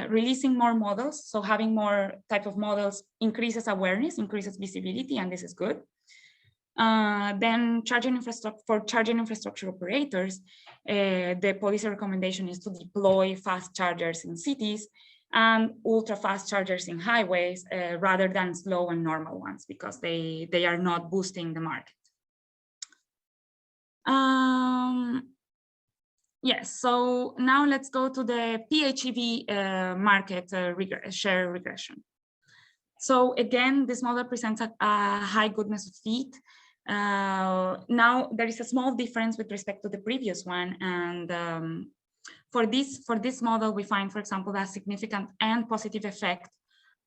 releasing more models, so having more type of models increases awareness, increases visibility, and this is good. Then for charging infrastructure operators, the policy recommendation is to deploy fast chargers in cities and ultra fast chargers in highways rather than slow and normal ones, because they are not boosting the market. Yes, so now let's go to the PHEV market share regression. So again, this model presents a high goodness of fit. Now there is a small difference with respect to the previous one, and for this model, we find, for example, a significant and positive effect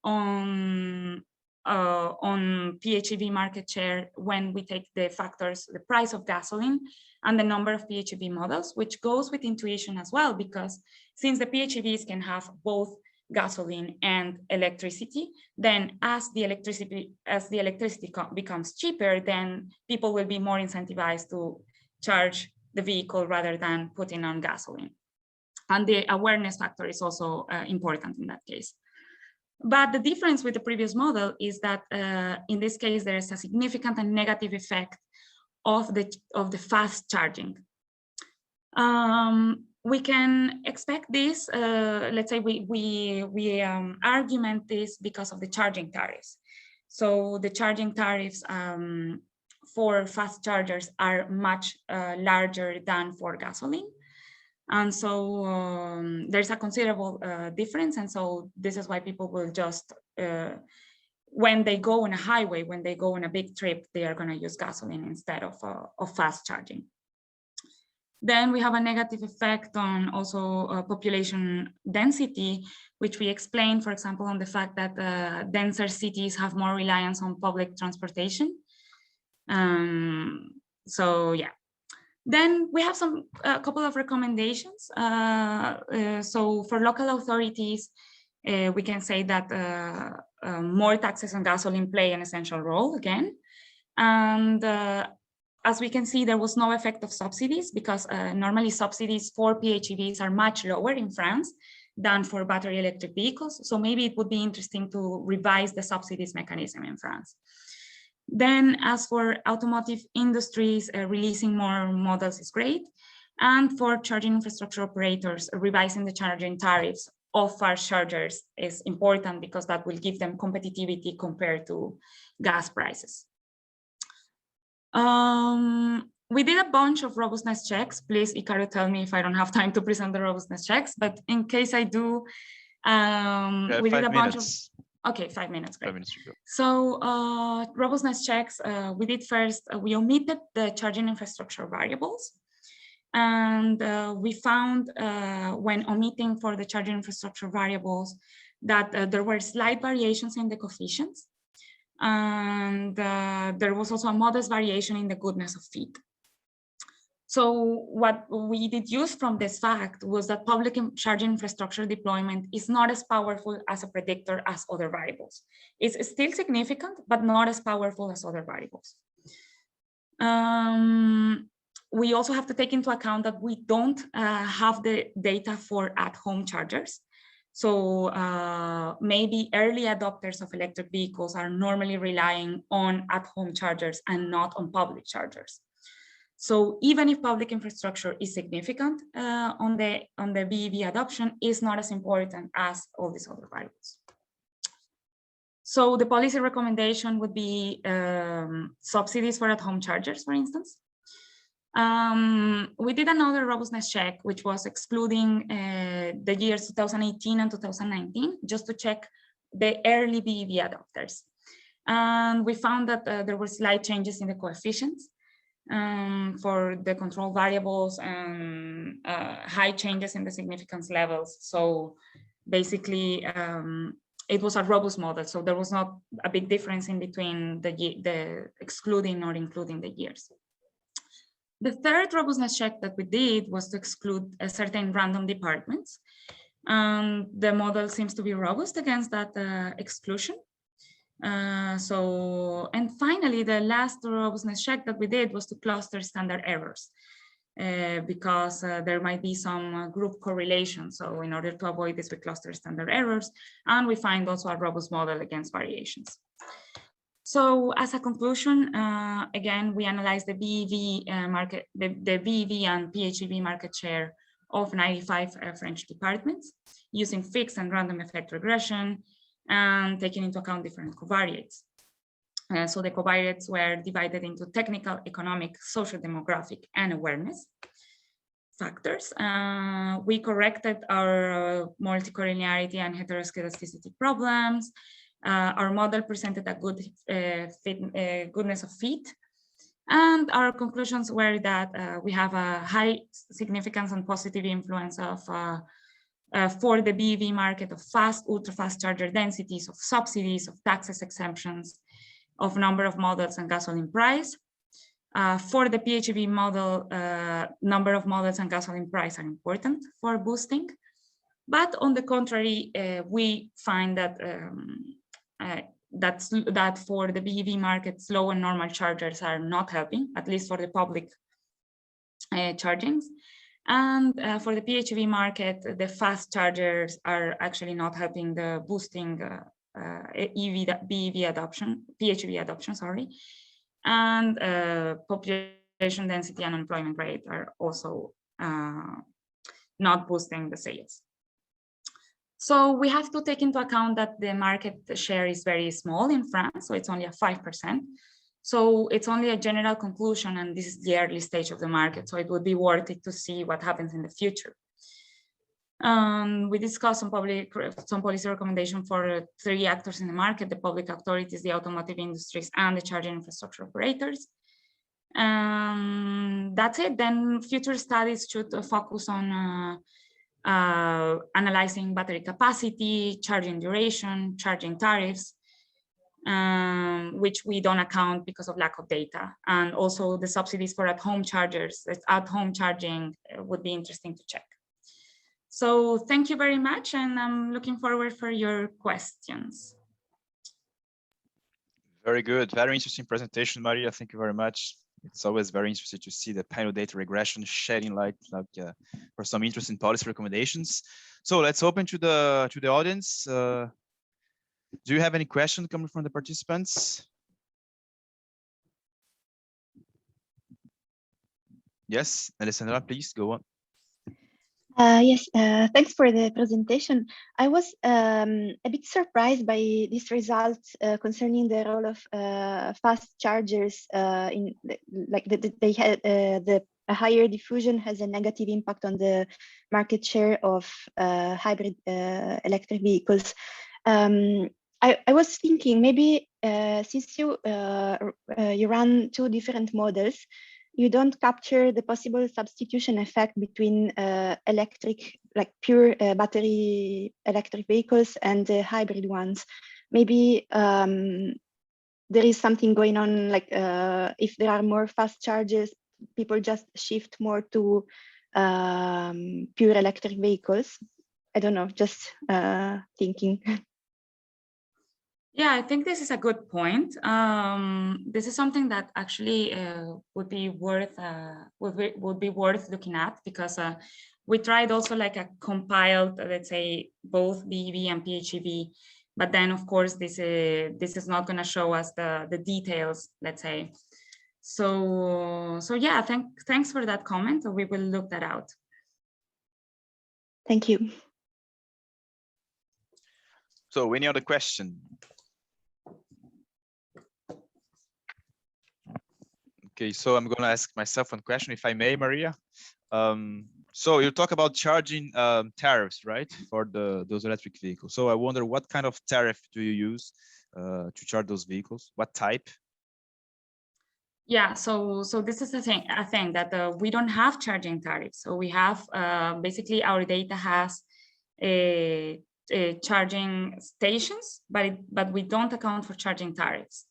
on PHEV market share when we take the factors, the price of gasoline and the number of PHEV models, which goes with intuition as well, because since the PHEVs can have both gasoline and electricity, then as the electricity becomes cheaper, then people will be more incentivized to charge the vehicle rather than putting on gasoline. And the awareness factor is also important in that case. But the difference with the previous model is that in this case, there is a significant and negative effect of the fast charging. We can expect this, let's say we argument this because of the charging tariffs. So the charging tariffs for fast chargers are much larger than for gasoline. And so there's a considerable difference. And so this is why people will just, when they go on a highway, when they go on a big trip, they are going to use gasoline instead of fast charging. Then we have a negative effect on also population density, which we explain, for example, on the fact that denser cities have more reliance on public transportation. So yeah. Then we have a couple of recommendations. So for local authorities, we can say that more taxes on gasoline play an essential role again. And as we can see, there was no effect of subsidies because normally subsidies for PHEVs are much lower in France than for battery electric vehicles. So maybe it would be interesting to revise the subsidies mechanism in France. Then as for automotive industries, releasing more models is great. And for charging infrastructure operators, revising the charging tariffs of fast chargers is important because that will give them competitivity compared to gas prices. We did a bunch of robustness checks. Please, Icaro, tell me if I don't have time to present the robustness checks, but in case I do, we did a bunch of... Okay, 5 minutes, great. 5 minutes to go. So robustness checks, we did first, we omitted the charging infrastructure variables. And we found when omitting for the charging infrastructure variables that there were slight variations in the coefficients. And there was also a modest variation in the goodness of fit. So what we deduced from this fact was that public charging infrastructure deployment is not as powerful as a predictor as other variables. It's still significant, but not as powerful as other variables. We also have to take into account that we don't have the data for at-home chargers. So maybe early adopters of electric vehicles are normally relying on at-home chargers and not on public chargers. So even if public infrastructure is significant on the BEV adoption, is not as important as all these other variables. So the policy recommendation would be subsidies for at-home chargers, for instance. We did another robustness check, which was excluding the years 2018 and 2019, just to check the early BEV adopters. And we found that there were slight changes in the coefficients for the control variables and high changes in the significance levels. So basically, it was a robust model. So there was not a big difference in between the excluding or including the years. The third robustness check that we did was to exclude certain random departments. The model seems to be robust against that exclusion. And finally, the last robustness check that we did was to cluster standard errors because there might be some group correlation. So in order to avoid this, we cluster standard errors, and we find also a robust model against variations. So as a conclusion, again, we analyzed the BEV market, the BEV and PHEV market share of 95 French departments using fixed and random effect regression and taking into account different covariates. So the covariates were divided into technical, economic, social demographic, and awareness factors. We corrected our multicollinearity and heteroscedasticity problems. Our model presented a good goodness of fit. And our conclusions were that we have a high significance and positive influence of for the BEV market of fast, ultra-fast charger densities, of subsidies, of taxes exemptions, of number of models and gasoline price. For the PHEV model, number of models and gasoline price are important for boosting. But on the contrary, we find that that for the BEV market, slow and normal chargers are not helping, at least for the public chargings. And for the PHEV market, the fast chargers are actually not helping the boosting BEV adoption, PHEV adoption, sorry. And population density and unemployment rate are also not boosting the sales. So we have to take into account that the market share is very small in France, so it's only a 5%. So it's only a general conclusion, and this is the early stage of the market, so it would be worth it to see what happens in the future. We discussed some policy recommendation for 3 actors in the market: the public authorities, the automotive industries, and the charging infrastructure operators. That's it. Then future studies should focus on analyzing battery capacity, charging duration, charging tariffs, which we don't account because of lack of data. And also the subsidies for at-home chargers, at-home charging would be interesting to check. So thank you very much, and I'm looking forward for your questions. Very good, very interesting presentation, Maria. Thank you very much. It's always very interesting to see the panel data regression shedding light for some interesting policy recommendations. So let's open to the audience. Do you have any questions coming from the participants? Yes, Alessandra, please go on. Yes, thanks for the presentation. I was a bit surprised by these results concerning the role of fast chargers. They had a higher diffusion has a negative impact on the market share of hybrid electric vehicles. I was thinking maybe since you run 2 different models, you don't capture the possible substitution effect between electric, like pure battery electric vehicles and the hybrid ones. Maybe there is something going on, like if there are more fast chargers, people just shift more to pure electric vehicles. I don't know, just thinking. Yeah, I think this is a good point. This is something that actually would be worth looking at, because we tried also like a compiled, let's say, both BEV and PHEV, but then of course this is not going to show us the details, let's say. So yeah, thanks for that comment. We will look that out. Thank you. So any other question? Okay, so I'm going to ask myself one question, if I may, Maria. So you talk about charging tariffs, right, for those electric vehicles. So I wonder, what kind of tariff do you use to charge those vehicles? What type? Yeah, so this is a thing that we don't have charging tariffs. So we have basically our data has charging stations, but we don't account for charging tariffs.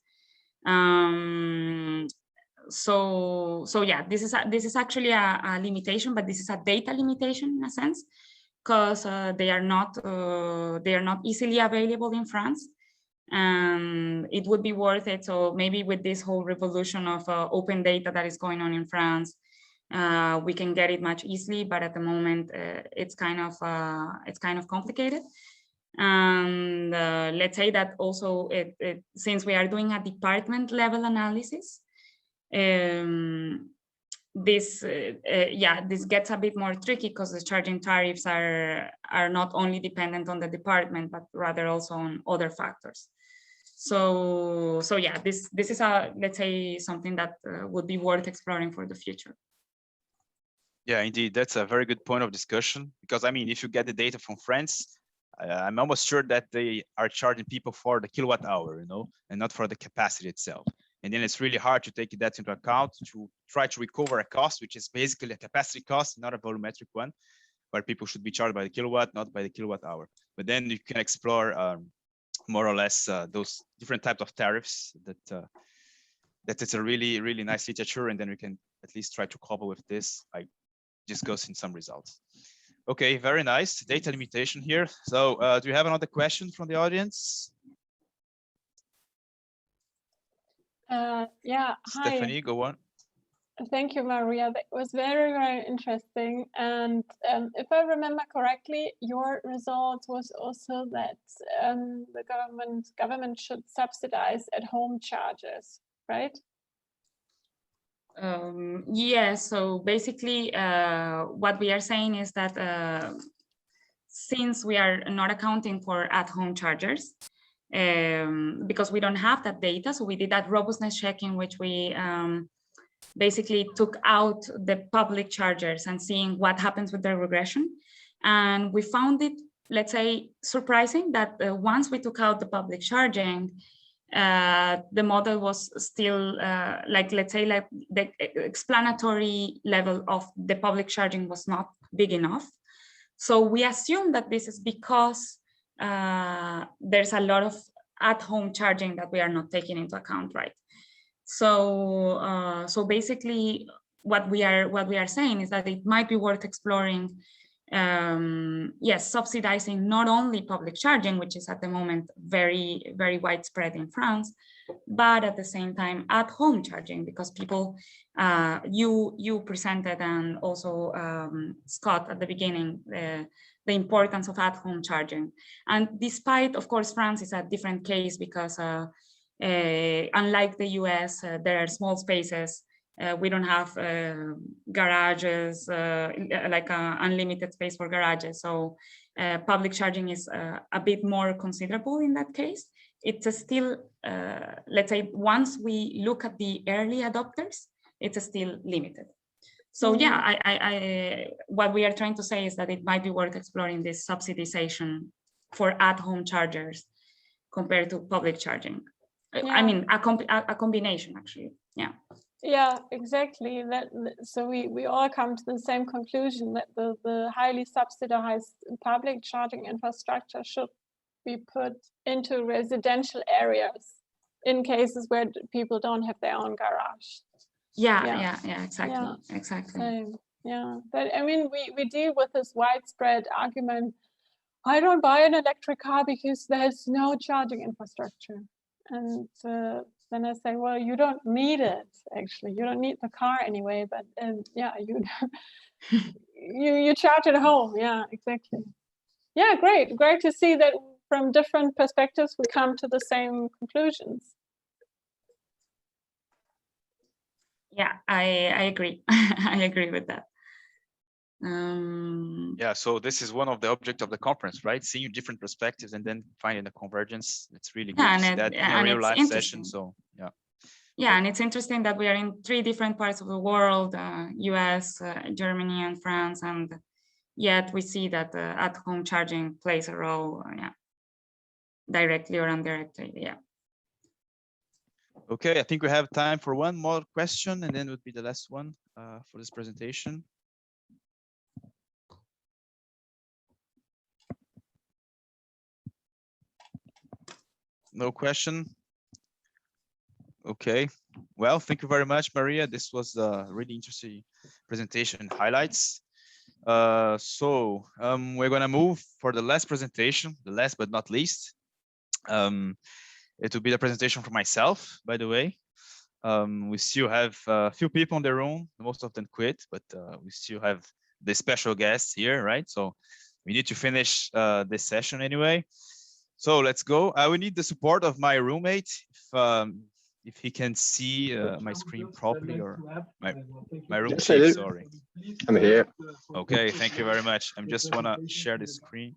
So yeah, this is actually a limitation, but this is a data limitation in a sense, because they are not easily available in France, and it would be worth it. So maybe with this whole revolution of open data that is going on in France, we can get it much easily, but at the moment it's kind of complicated. And let's say that also since we are doing a department level analysis, this gets a bit more tricky, because the charging tariffs are not only dependent on the department, but rather also on other factors. So yeah, this is let's say something that would be worth exploring for the future. Yeah, indeed, that's a very good point of discussion, because I mean, if you get the data from France, I'm almost sure that they are charging people for the kilowatt hour, and not for the capacity itself. And then it's really hard to take that into account to try to recover a cost, which is basically a capacity cost, not a volumetric one, where people should be charged by the kilowatt, not by the kilowatt hour. But then you can explore more or less those different types of tariffs that it's a really, really nice literature. And then we can at least try to couple with this by discussing some results. Okay, very nice. Data limitation here. So do you have another question from the audience? Yeah, hi. Stefanie, go on. Thank you, Maria. That was very, very interesting. And if I remember correctly, your result was also that the government should subsidize at-home charges, right? Yeah, so basically what we are saying is that since we are not accounting for at-home chargers, because we don't have that data, so we did that robustness check in which we basically took out the public chargers and seeing what happens with the regression. And we found it, let's say, surprising that once we took out the public charging, the model was still like, let's say, like the explanatory level of the public charging was not big enough. So we assume that this is because there's a lot of at-home charging that we are not taking into account, right? So so basically what we are saying is that it might be worth exploring, yes, subsidizing not only public charging, which is at the moment very, very widespread in France, but at the same time at-home charging, because people, you presented, and also Scott at the beginning, the importance of at-home charging. And despite, of course, France is a different case because unlike the US, there are small spaces. We don't have garages, like unlimited space for garages. So public charging is a bit more considerable in that case. It's still, let's say, once we look at the early adopters, it's still limited. So yeah, what we are trying to say is that it might be worth exploring this subsidization for at-home chargers compared to public charging. Yeah. I mean, a combination, actually. Yeah. Yeah, exactly. So we all come to the same conclusion that the highly subsidized public charging infrastructure should be put into residential areas in cases where people don't have their own garage. Yeah, exactly. Exactly. Yeah, but I mean, we deal with this widespread argument. I don't buy an electric car because there's no charging infrastructure. And then I say, well, you don't need it, actually. You don't need the car anyway, but yeah, you charge at home. Yeah, exactly. Yeah, great to see that from different perspectives we come to the same conclusions. Yeah, I agree. I agree with that. Yeah, so this is one of the objects of the conference, right? Seeing different perspectives and then finding the convergence. It's really good to see that in a real life session. So yeah. Yeah, and it's interesting that we are in 3 different parts of the world, US, Germany, and France, and yet we see that at-home charging plays a role, yeah, directly or indirectly, yeah. Okay, I think we have time for one more question, and then it would be the last one for this presentation. No question. Okay, well, thank you very much, Maria. This was a really interesting presentation and highlights. We're gonna move for the last presentation, the last but not least. It will be the presentation for myself, by the way. We still have a few people in the room, most of them quit, but we still have the special guests here, right? So we need to finish this session anyway. So let's go. I will need the support of my roommate if he can see my screen properly, or my roommate. Yes, sorry. I'm here. Okay, thank you very much. I'm just wanna share the screen.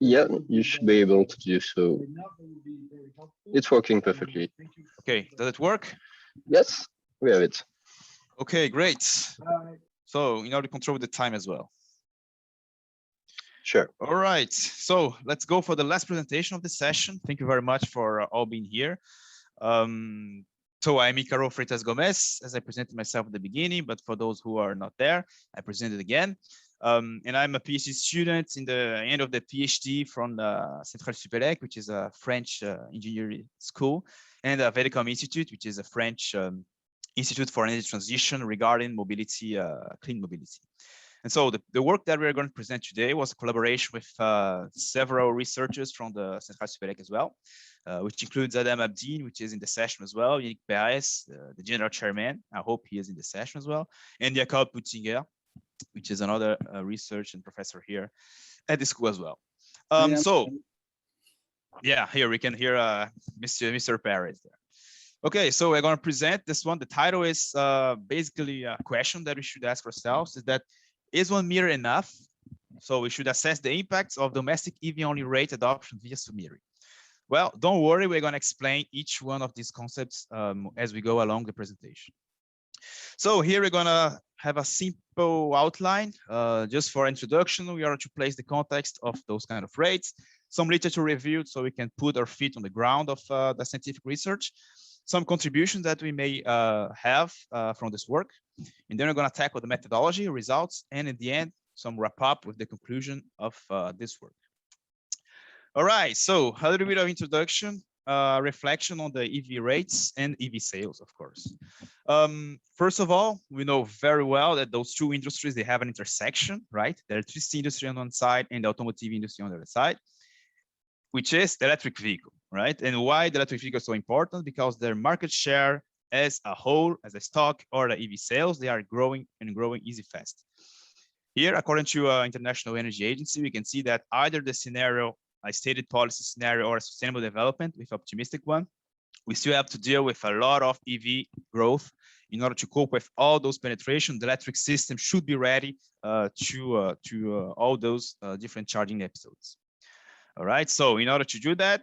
Yeah, you should be able to do so. It's working perfectly. Okay, does it work? Yes, we have it. Okay, great. So in order to control the time as well. Sure. All right, so let's go for the last presentation of the session. Thank you very much for all being here. So I'm Icaro Freitas Gomes, as I presented myself at the beginning, but for those who are not there, I present it again. And I'm a PhD student in the end of the PhD from the CentraleSupélec, which is a French engineering school, and the Vedicom Institute, which is a French Institute for Energy Transition regarding mobility, clean mobility. And so the work that we're going to present today was a collaboration with several researchers from the CentraleSupélec as well, which includes Adam Abdin, which is in the session as well, Yannick Perez, the general chairman, I hope he is in the session as well, and Jakob Putzinger, which is another research and professor here at the school as well. So yeah, here we can hear Mr. Perez there. Okay, so we're going to present this one. The title is basically a question that we should ask ourselves, is that, is 1 meter enough? So we should assess the impacts of domestic EV-only rate adoption via submetering. Well, don't worry, we're going to explain each one of these concepts as we go along the presentation. So here we're going to have a simple outline. Just for introduction, we are to place the context of those kind of rates, some literature reviewed so we can put our feet on the ground of the scientific research, some contributions that we may have from this work. And then we're going to tackle the methodology, results, and in the end, some wrap up with the conclusion of this work. All right, so a little bit of introduction, reflection on the EV rates and EV sales, of course. First of all, we know very well that those two industries, they have an intersection, right? The electricity industry on one side and the automotive industry on the other side, which is the electric vehicle, right? And why the electric vehicle is so important? Because their market share as a whole, as a stock, or the EV sales, they are growing and growing easy fast. Here, according to International Energy Agency, we can see that either the scenario, a stated policy scenario, or a sustainable development with optimistic one, we still have to deal with a lot of EV growth. In order to cope with all those penetration, the electric system should be ready to all those different charging episodes. All right, so in order to do that,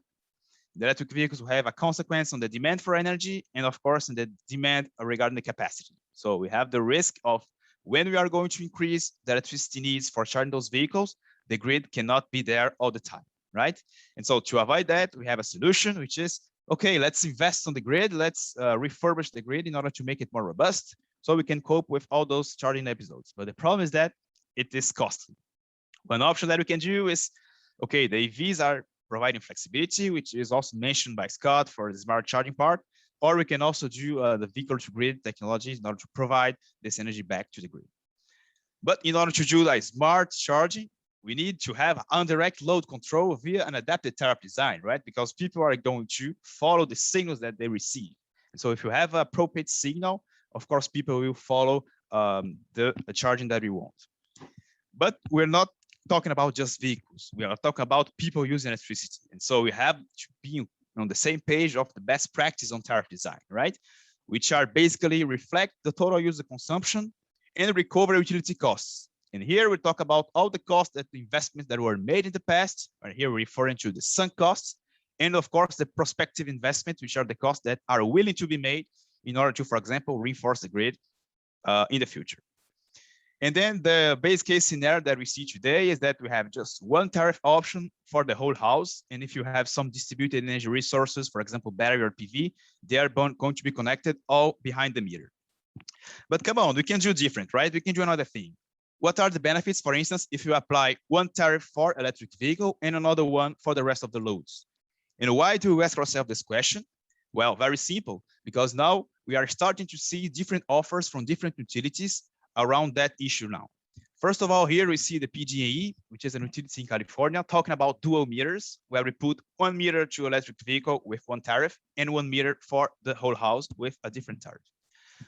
the electric vehicles will have a consequence on the demand for energy and of course in the demand regarding the capacity. So we have the risk of when we are going to increase the electricity needs for charging those vehicles, the grid cannot be there all the time, right? And so to avoid that, we have a solution, which is, okay, let's invest on the grid. Let's refurbish the grid in order to make it more robust so we can cope with all those charging episodes. But the problem is that it is costly. One option that we can do is, okay, the EVs are providing flexibility, which is also mentioned by Scott for the smart charging part, or we can also do the vehicle to grid technologies in order to provide this energy back to the grid. But in order to do like smart charging, we need to have indirect load control via an adapted tariff design, right? Because people are going to follow the signals that they receive. And so if you have a appropriate signal, of course, people will follow the charging that we want. But we're not talking about just vehicles. We are talking about people using electricity. And so we have to be on the same page of the best practice on tariff design, right? Which are basically reflect the total user consumption and recover utility costs. And here we talk about all the costs that the investments that were made in the past, and here we're referring to the sunk costs, and of course the prospective investments, which are the costs that are willing to be made in order to, for example, reinforce the grid in the future. And then the base case scenario that we see today is that we have just one tariff option for the whole house. And if you have some distributed energy resources, for example, battery or PV, they are going to be connected all behind the meter. But come on, we can do different, right? We can do another thing. What are the benefits, for instance, if you apply one tariff for electric vehicle and another one for the rest of the loads? And why do we ask ourselves this question? Well, very simple, because now we are starting to see different offers from different utilities around that issue now. First of all, here we see the PG&E, which is an utility in California, talking about dual meters, where we put 1 meter to electric vehicle with one tariff and 1 meter for the whole house with a different tariff.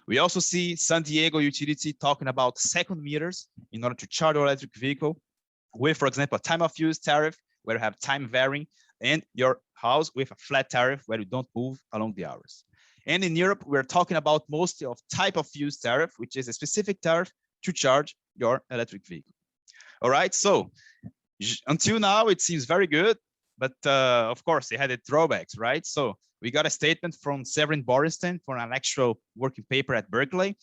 We also see San Diego utility talking about second meters in order to charge your electric vehicle with, for example, a time of use tariff, where you have time varying, and your house with a flat tariff where you don't move along the hours. And in Europe, we're talking about mostly of type of use tariff, which is a specific tariff to charge your electric vehicle. All right, so until now, it seems very good, but of course, they had its drawbacks, right? So we got a statement from Severin Borenstein for an actual working paper at Berkeley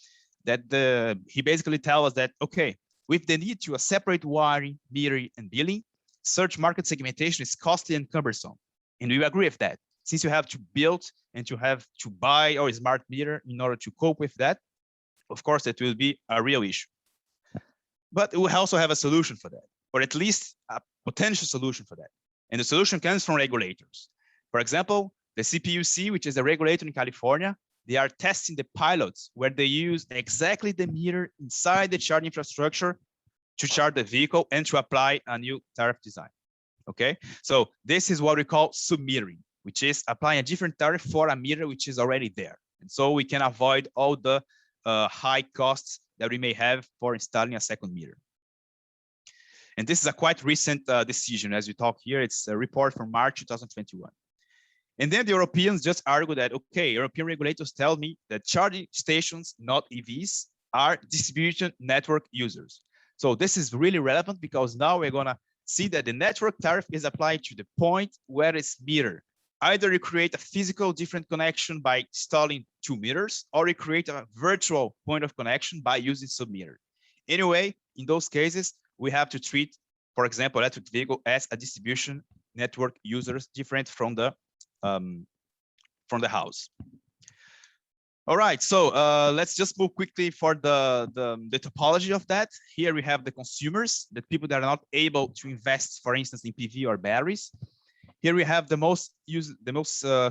that he basically tells us that, okay, with the need to a separate wiring, metering, and billing, such market segmentation is costly and cumbersome. And we agree with that. Since you have to build and you have to buy a smart meter in order to cope with that, of course, it will be a real issue. But we also have a solution for that, or at least a potential solution for that. And the solution comes from regulators. For example, the CPUC, which is a regulator in California, they are testing the pilots where they use exactly the meter inside the charging infrastructure to charge the vehicle and to apply a new tariff design. Okay, so this is what we call submetering, which is applying a different tariff for a meter which is already there. And so we can avoid all the high costs that we may have for installing a second meter. And this is a quite recent decision. As we talk here, it's a report from March 2021. And then the Europeans just argue that, okay, European regulators tell me that charging stations, not EVs, are distribution network users. So this is really relevant because now we're gonna see that the network tariff is applied to the point where it's metered. Either you create a physical different connection by installing 2 meters, or you create a virtual point of connection by using submeter. Anyway, in those cases, we have to treat, for example, electric vehicle as a distribution network users different from the house. All right, so let's just move quickly for the topology of that. Here we have the consumers, the people that are not able to invest, for instance, in PV or batteries. Here we have the most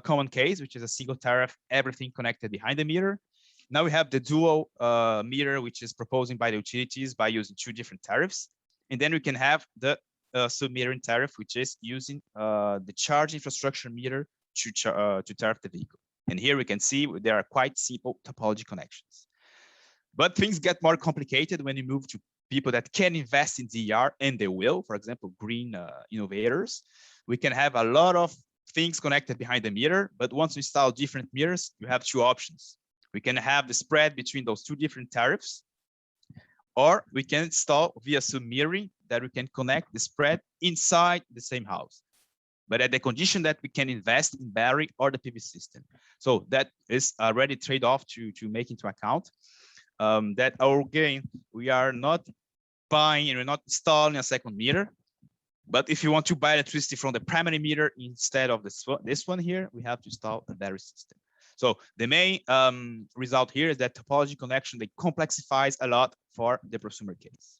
common case, which is a single tariff, everything connected behind the meter. Now we have the dual meter, which is proposed by the utilities by using 2 different tariffs. And then we can have the submetering tariff, which is using the charge infrastructure meter to tariff the vehicle. And here we can see there are quite simple topology connections. But things get more complicated when you move to people that can invest in DER, and they will, for example, green innovators. We can have a lot of things connected behind the meter, but once you install different meters, you have 2 options. We can have the spread between those 2 different tariffs, or we can install via submetering that we can connect the spread inside the same house, but at the condition that we can invest in battery or the PV system. So that is already trade-off to make into account. That again, we are not buying and we're not installing a second meter, but if you want to buy electricity from the primary meter instead of this one here, we have to install a battery system. So the main result here is that topology connection, they complexifies a lot for the prosumer case.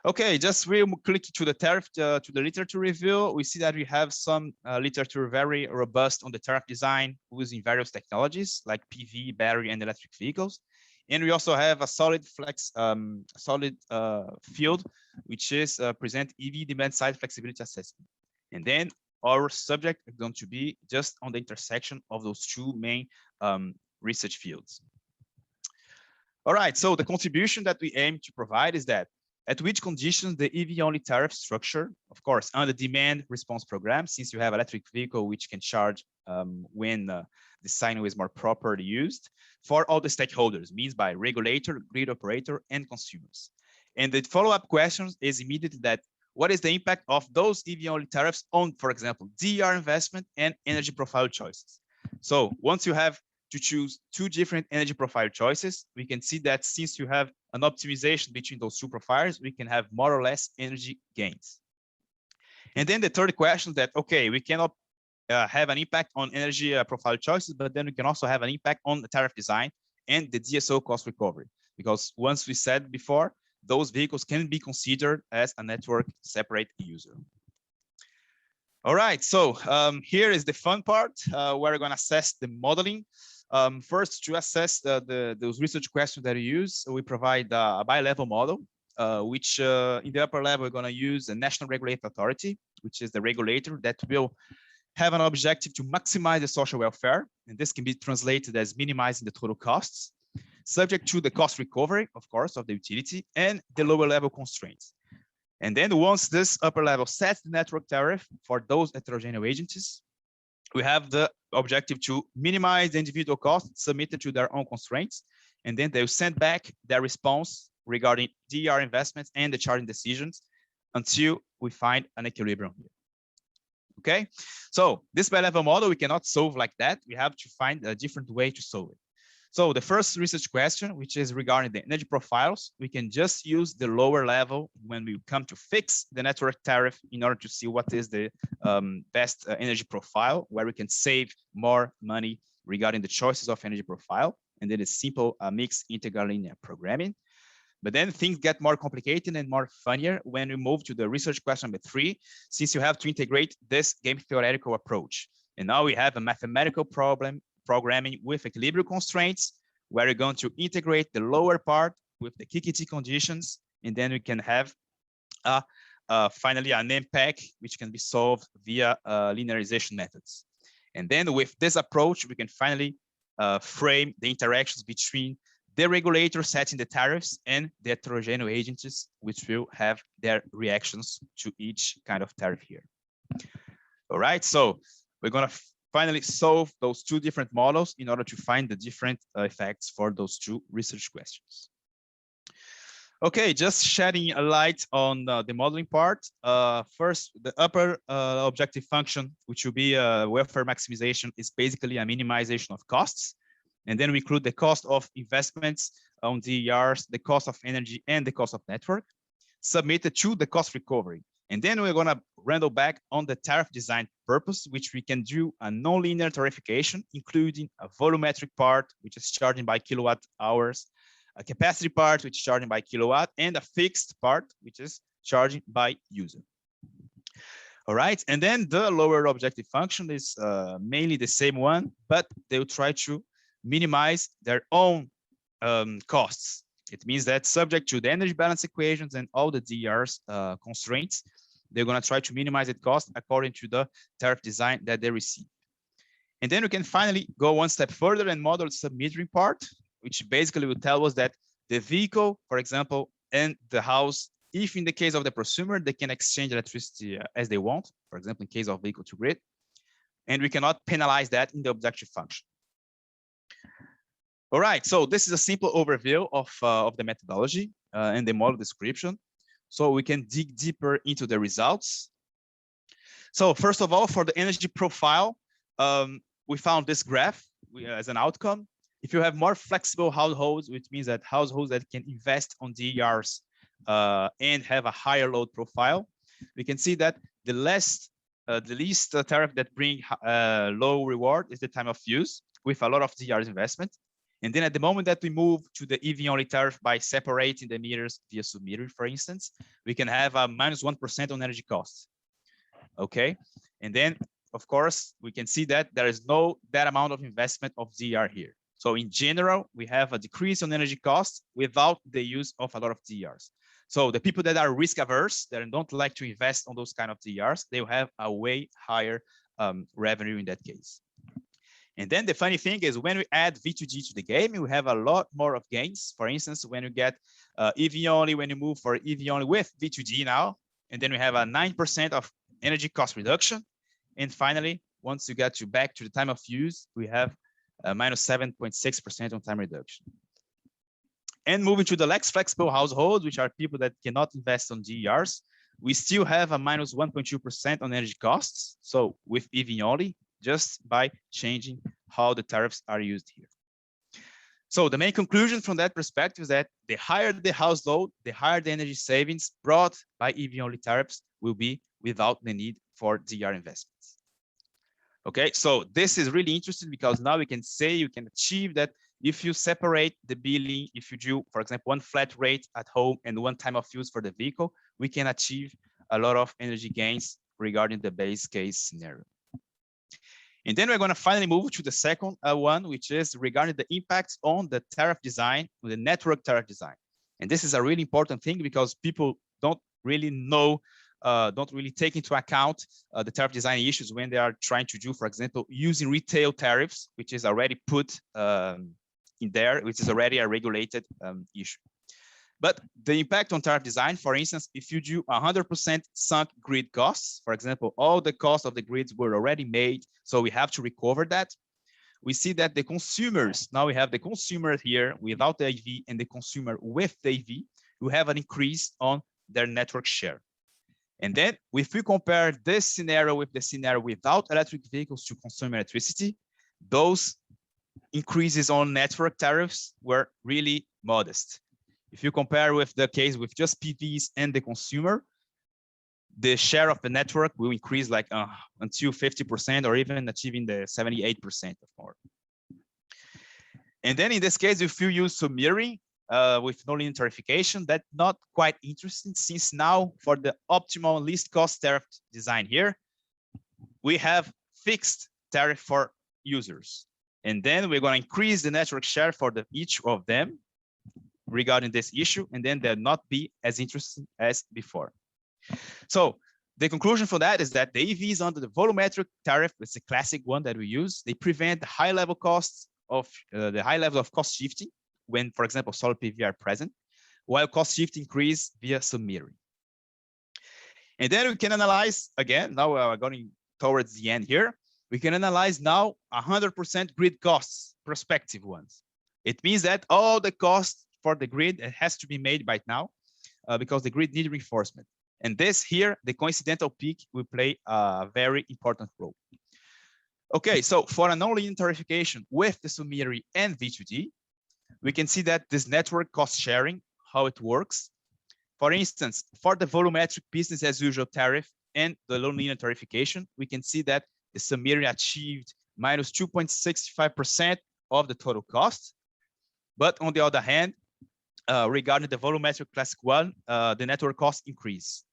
Okay, just real quick to the tariff, to the literature review, we see that we have some literature very robust on the tariff design using various technologies like PV, battery, and electric vehicles. And we also have a solid field, which is present EV demand side flexibility assessment. And then our subject is going to be just on the intersection of those 2 main research fields. All right, so the contribution that we aim to provide is that at which conditions the EV-only tariff structure, of course, under demand response program, since you have electric vehicle which can charge when the signal is more properly used for all the stakeholders, means by regulator, grid operator, and consumers. And the follow-up question is immediately that what is the impact of those EV-only tariffs on, for example, DER investment and energy profile choices? So once you have to choose 2 different energy profile choices, we can see that since you have an optimization between those 2 profiles, we can have more or less energy gains. And then the third question that, okay, we cannot have an impact on energy profile choices, but then we can also have an impact on the tariff design and the DSO cost recovery. Because once we said before, those vehicles can be considered as a network separate user. All right, so here is the fun part where we're going to assess the modeling. First, to assess those research questions that we use, we provide a bi-level model, which in the upper level, we're going to use a national regulatory authority, which is the regulator that will have an objective to maximize the social welfare. And this can be translated as minimizing the total costs, subject to the cost recovery, of course, of the utility and the lower level constraints. And then once this upper level sets the network tariff for those heterogeneous agencies, we have the objective to minimize the individual costs submitted to their own constraints. And then they'll send back their response regarding DER investments and the charging decisions until we find an equilibrium here. Okay, so this bi-level model, we cannot solve like that. We have to find a different way to solve it. So the first research question, which is regarding the energy profiles, we can just use the lower level when we come to fix the network tariff in order to see what is the best energy profile, where we can save more money regarding the choices of energy profile. And then it's simple mixed integral linear programming. But then things get more complicated and more funnier when we move to the research question number 3, since you have to integrate this game theoretical approach. And now we have a mathematical problem programming with equilibrium constraints, where you're going to integrate the lower part with the KKT conditions and then we can have finally an MPEG, which can be solved via linearization methods. And then with this approach, we can finally frame the interactions between the regulator setting the tariffs and the heterogeneous agents, which will have their reactions to each kind of tariff here. All right, so we're going to finally solve those two different models in order to find the different effects for those two research questions. Okay, just shedding a light on the modeling part. First, the upper objective function, which will be welfare maximization, is basically a minimization of costs. And then we include the cost of investments on DERs, the cost of energy, and the cost of network, submitted to the cost recovery. And then we're gonna random back on the tariff design purpose, which we can do a nonlinear tariffication, including a volumetric part, which is charging by kilowatt hours, a capacity part, which is charging by kilowatt, and a fixed part, which is charging by user. All right, and then the lower objective function is mainly the same one, but they will try to minimize their own costs. It means that subject to the energy balance equations and all the DER's constraints, they're gonna try to minimize the cost according to the tariff design that they receive. And then we can finally go one step further and model the submetering part, which basically will tell us that the vehicle, for example, and the house, if in the case of the prosumer, they can exchange electricity as they want, for example, in case of vehicle to grid, and we cannot penalize that in the objective function. All right, so this is a simple overview of the methodology and the model description. So we can dig deeper into the results. So first of all, for the energy profile, we found this graph as an outcome. If you have more flexible households, which means that households that can invest on DERs and have a higher load profile, we can see that the least tariff that bring low reward is the time of use with a lot of DERs investment. And then at the moment that we move to the EV only tariff by separating the meters via submetering, for instance, we can have a -1% on energy costs. Okay, and then of course we can see that there is no that amount of investment of DER here. So in general, we have a decrease on energy costs without the use of a lot of DERs. So the people that are risk averse, that don't like to invest on those kind of DERs, they will have a way higher revenue in that case. And then the funny thing is when we add V2G to the game, we have a lot more of gains. For instance, when you get EV only, when you move for EV only with V2G now, and then we have a 9% of energy cost reduction. And finally, once you get back to the time of use, we have -7.6% on time reduction. And moving to the less flexible households, which are people that cannot invest on DERs, we still have a -1.2% on energy costs. So with EV only, just by changing how the tariffs are used here. So the main conclusion from that perspective is that the higher the household, the higher the energy savings brought by EV only tariffs will be without the need for DER investments. Okay, so this is really interesting because now we can say you can achieve that if you separate the billing, if you do, for example, one flat rate at home and one time of use for the vehicle, we can achieve a lot of energy gains regarding the base case scenario. And then we're going to finally move to the second one, which is regarding the impacts on the tariff design, the network tariff design. And this is a really important thing because people don't really know, don't really take into account the tariff design issues when they are trying to do, for example, using retail tariffs, which is already put in there, which is already a regulated issue. But the impact on tariff design, for instance, if you do 100% sunk grid costs, for example, all the costs of the grids were already made, so we have to recover that. We see that the consumers, now we have the consumer here without the EV and the consumer with the EV, who have an increase on their network share. And then if we compare this scenario with the scenario without electric vehicles to consume electricity, those increases on network tariffs were really modest. If you compare with the case with just PVs and the consumer, the share of the network will increase like until 50% or even achieving the 78% or more. And then in this case, if you use submetering with nonlinear tariffication, that's not quite interesting since now for the optimal least cost tariff design here, we have fixed tariff for users. And then we're going to increase the network share for each of them. regarding this issue, and then they'll not be as interesting as before. So the conclusion for that is that the EVs under the volumetric tariff, it's a classic one that we use, they prevent the high level costs of the high level of cost shifting when, for example, solar PV are present, while cost shift increase via submetering. And then we can analyze again, now we're going towards the end here, we can analyze now 100% grid costs, prospective ones. It means that all the costs for the grid has to be made right now because the grid needs reinforcement. And this here, the coincidental peak will play a very important role. Okay, so for a non-linear tarification with the submetering and V2D, we can see that this network cost sharing, how it works. For instance, for the volumetric business as usual tariff and the non-linear tarification, we can see that the submetering achieved minus 2.65% of the total cost. But on the other hand, regarding the volumetric classic one, the network cost increase.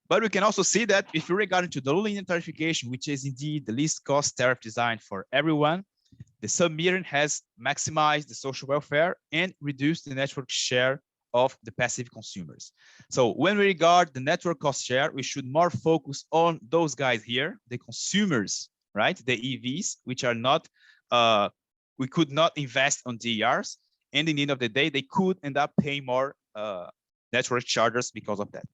But we can also see that if you're regarding to the linear tarification, which is indeed the least cost tariff design for everyone, the submetering has maximized the social welfare and reduced the network share of the passive consumers. So when we regard the network cost share, we should more focus on those guys here, the consumers, right? The EVs, which are not, we could not invest on DERs. And in the end of the day, they could end up paying more network charges because of that.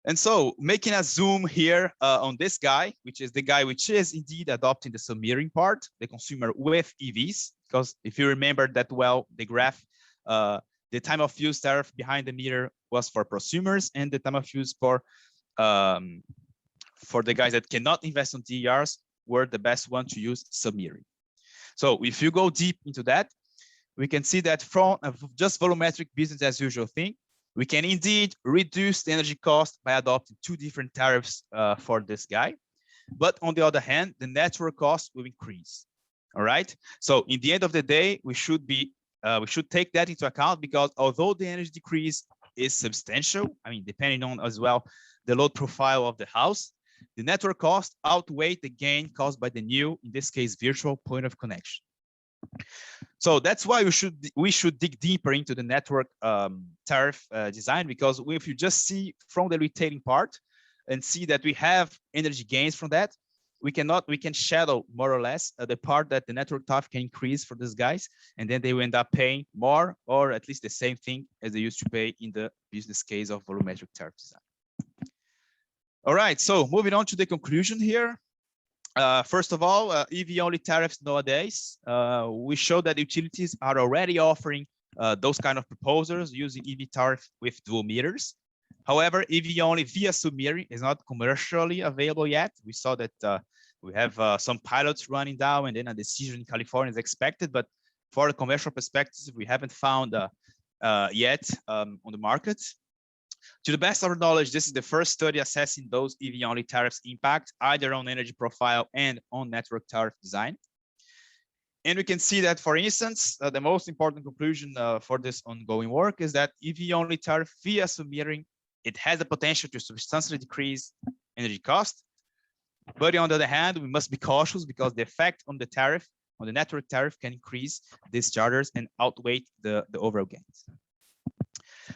And so making a zoom here on this guy, which is the guy which is indeed adopting the submetering part, the consumer with EVs, because if you remember that well, the graph, the time of use tariff behind the meter was for prosumers, and the time of use for the guys that cannot invest on DERs were the best one to use submetering. So if you go deep into that, we can see that from just volumetric business as usual thing, we can indeed reduce the energy cost by adopting two different tariffs for this guy. But on the other hand, the network cost will increase. All right. So in the end of the day, we should take that into account, because although the energy decrease is substantial, I mean, depending on as well the load profile of the house, the network cost outweigh the gain caused by the new, in this case, virtual point of connection. So that's why we should dig deeper into the network tariff design, because if you just see from the retailing part and see that we have energy gains from that, we can shadow more or less the part that the network tariff can increase for these guys, and then they will end up paying more or at least the same thing as they used to pay in the business case of volumetric tariff design. All right, so moving on to the conclusion here. First of all, EV-only tariffs nowadays, we show that utilities are already offering those kind of proposals using EV tariff with dual meters. However, EV-only via submetering is not commercially available yet. We saw that we have some pilots running down, and then a decision in California is expected. But for the commercial perspective, we haven't found yet on the market. To the best of our knowledge, this is the first study assessing those EV-only tariffs impact either on energy profile and on network tariff design. And we can see that, for instance, the most important conclusion for this ongoing work is that EV-only tariff via submetering, it has the potential to substantially decrease energy cost. But on the other hand, we must be cautious, because the effect on the tariff, on the network tariff, can increase these charges and outweigh the overall gains.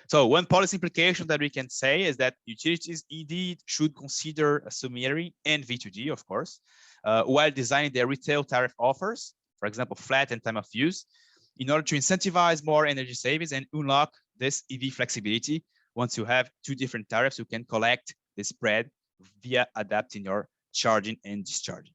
So one policy implication that we can say is that utilities indeed should consider a submetering and V2D, of course, while designing their retail tariff offers, for example, flat and time of use, in order to incentivize more energy savings and unlock this EV flexibility. Once you have two different tariffs, you can collect the spread via adapting your charging and discharging.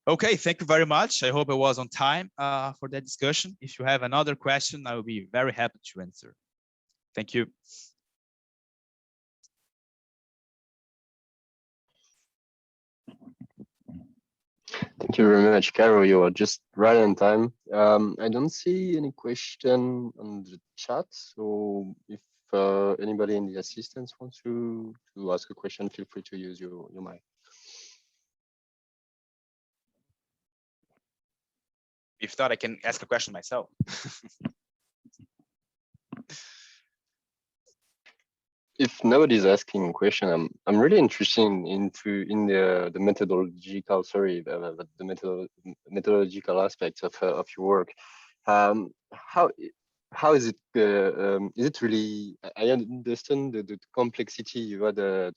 Okay, thank you very much. I hope I was on time for that discussion. If you have another question, I will be very happy to answer. Thank you. Thank you very much, Caro. You are just right on time. I don't see any question on the chat, so if anybody in the assistance wants to ask a question, feel free to use your mic. If not, I can ask a question myself. if nobody's asking a question, I'm really interested in the methodological, the methodological aspects of your work. How is it? Is it really? I understand the complexity you had to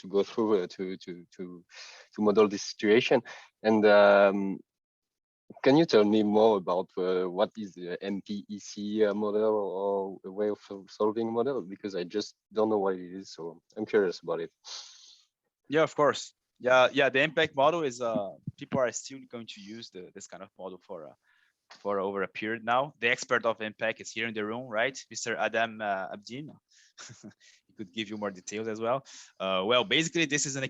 go through to model this situation, and can you tell me more about what is the MPEC model or a way of solving model? Because I just don't know what it is, so I'm curious about it. Yeah, of course. Yeah. The impact model is people are still going to use this kind of model for over a period now. The expert of impact is here in the room, right? Mr. Adam Abdin. He could give you more details as well. Well, basically, this is a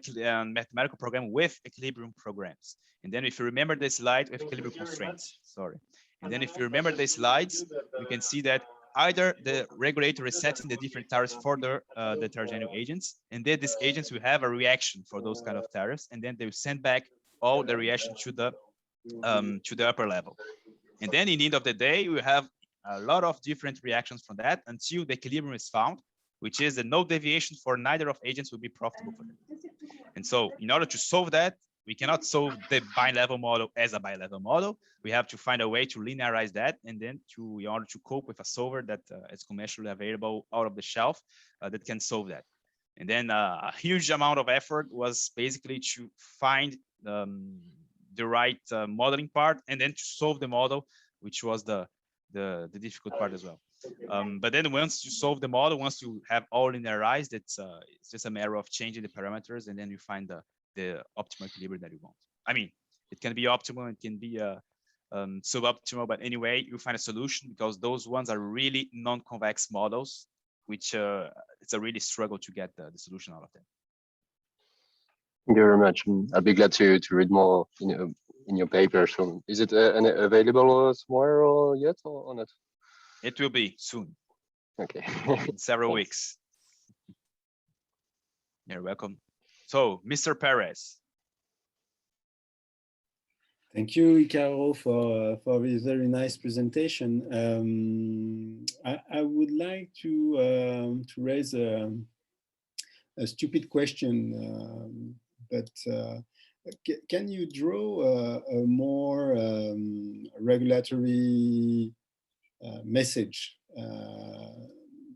mathematical program with equilibrium programs. And then if you remember the slide with equilibrium constraints, sorry. And then if you remember the slides, you can see that either the regulator is setting the different tariffs for the heterogeneous agents, and then these agents will have a reaction for those kind of tariffs, and then they will send back all the reaction to the upper level. And then in the end of the day, we have a lot of different reactions from that until the equilibrium is found, which is that no deviation for neither of agents will be profitable for them. And so in order to solve that, we cannot solve the bi-level model as a bi-level model. We have to find a way to linearize that, and then in order to cope with a solver that is commercially available out of the shelf that can solve that. And then a huge amount of effort was basically to find the right modeling part, and then to solve the model, which was the difficult part as well. But then once you solve the model, once you have all linearized, it's just a matter of changing the parameters, and then you find the optimal equilibrium that you want. I mean, it can be optimal, it can be suboptimal, but anyway, you find a solution, because those ones are really non-convex models, which it's a really struggle to get the solution out of them. Thank you very much. I'll be glad to read more in your paper. So is it available tomorrow yet or not? It will be soon. Okay. In several weeks. You're welcome. So, Mr. Perez. Thank you, Icaro, for this very nice presentation. I would like to raise a stupid question, but can you draw a more regulatory message?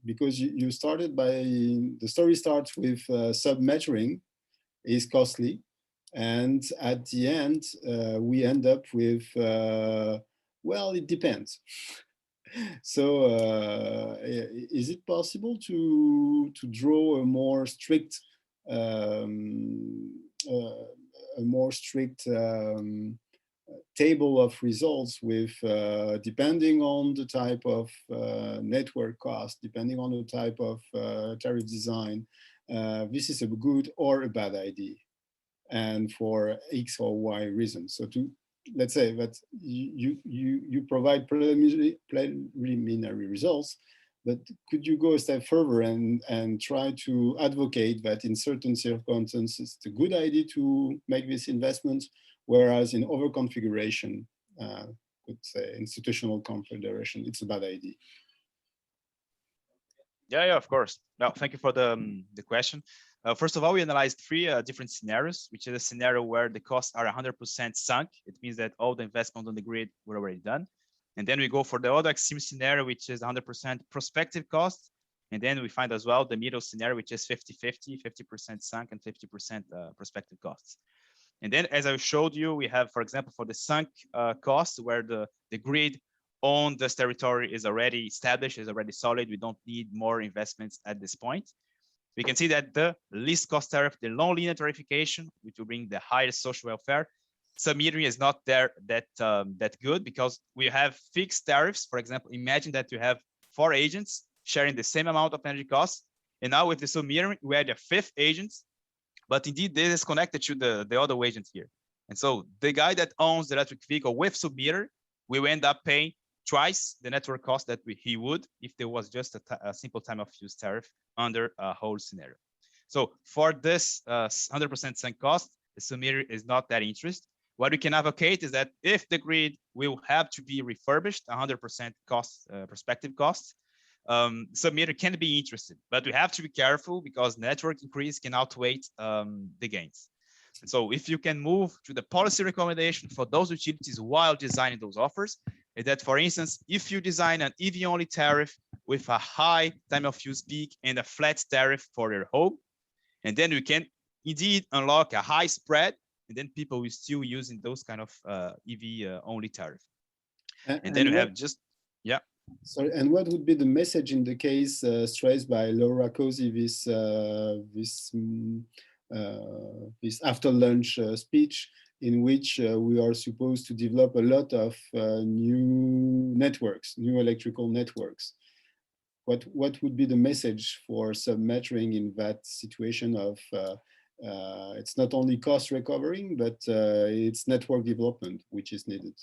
Because you started the story starts with sub-measuring is costly. And at the end, we end up with, well, it depends. So is it possible to draw a more strict table of results with, depending on the type of network cost, depending on the type of tariff design, this is a good or a bad idea, and for X or Y reasons. So let's say that you provide preliminary results, but could you go a step further and try to advocate that in certain circumstances, it's a good idea to make this investment, whereas in other configuration, could say institutional confederation, it's a bad idea. Yeah, of course. Well, thank you for the question. First of all, we analyzed three different scenarios, which is a scenario where the costs are 100% sunk. It means that all the investment on the grid were already done. And then we go for the other extreme scenario, which is 100% prospective costs. And then we find as well the middle scenario, which is 50-50, 50% sunk and 50% prospective costs. And then, as I showed you, we have, for example, for the sunk costs, where the grid on this territory is already established, is already solid. We don't need more investments at this point. We can see that the least cost tariff, the non-linear tariffication, which will bring the highest social welfare, sub-metering is not there that good, because we have fixed tariffs. For example, imagine that you have 4 agents sharing the same amount of energy costs, and now with the sub-metering, we add a 5th agent, but indeed this is connected to the other agent here. And so the guy that owns the electric vehicle with sub-meter will end up paying twice the network cost that he would if there was just a simple time of use tariff under a whole scenario. So for this 100% sunk cost, the sub-meter is not that interested. What we can advocate is that if the grid will have to be refurbished, 100% cost, prospective costs, submitter can be interested, but we have to be careful because network increase can outweigh the gains. And so if you can move to the policy recommendation for those utilities while designing those offers, is that, for instance, if you design an EV-only tariff with a high time of use peak and a flat tariff for your home, and then you can indeed unlock a high spread, and then people will still using those kind of EV-only tariff. And then you have just, yeah. Sorry, and what would be the message in the case stressed by Laura Cozy, this after lunch speech, in which we are supposed to develop a lot of new networks, new electrical networks? What would be the message for submetering in that situation of it's not only cost recovering, but it's network development which is needed?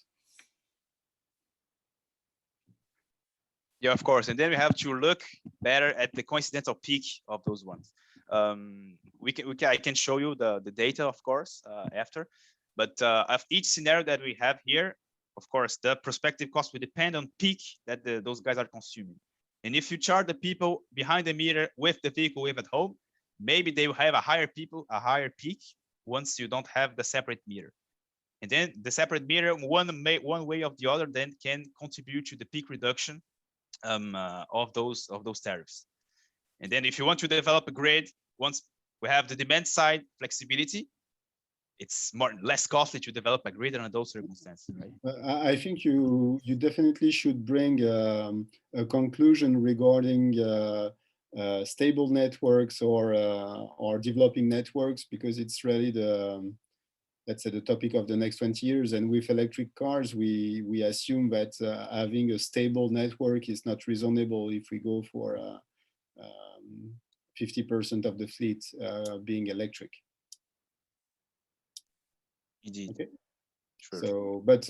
Yeah, of course. And then we have to look better at the coincidental peak of those ones. I can show you the data, of course, after. But of each scenario that we have here, of course, the prospective cost will depend on peak that those guys are consuming. And if you charge the people behind the meter with the vehicle we have at home, maybe they will have a higher peak once you don't have the separate meter. And then the separate meter, one way or the other, then can contribute to the peak reduction of those tariffs. And then if you want to develop a grid, once we have the demand side flexibility, it's less costly to develop a grid under those circumstances, right? I think you definitely should bring a conclusion regarding stable networks or developing networks, because it's really let's say the topic of the next 20 years. And with electric cars, we assume that having a stable network is not reasonable if we go for 50% of the fleet being electric. Indeed. Okay. Sure. So, but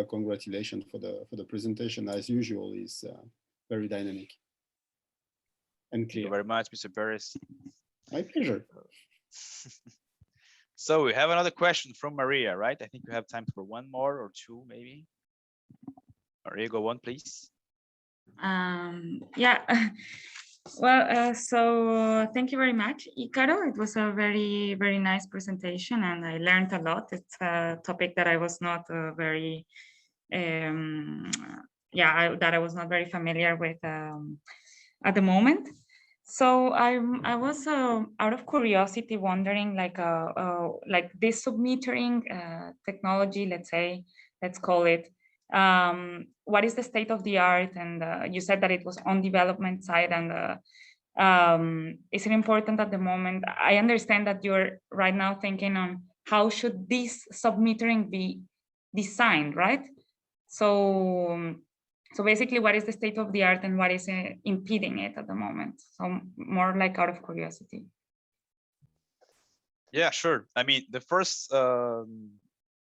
congratulations for the presentation. As usual, is very dynamic and clear. Thank you very much, Mr. Perez. My pleasure. So we have another question from Maria, right? I think we have time for one more or two, maybe. Maria, go on, please. Yeah. Well, so thank you very much, Icaro. It was a very, very nice presentation, and I learned a lot. It's a topic that I was not very, that I was not very familiar with at the moment. So I was out of curiosity wondering, like this submetering technology, let's call it. What is the state of the art? And you said that it was on development side, and is it important at the moment? I understand that you're right now thinking on how should this submetering be designed, right? So basically, what is the state of the art and what is impeding it at the moment? So more like out of curiosity. Yeah, sure. I mean, the first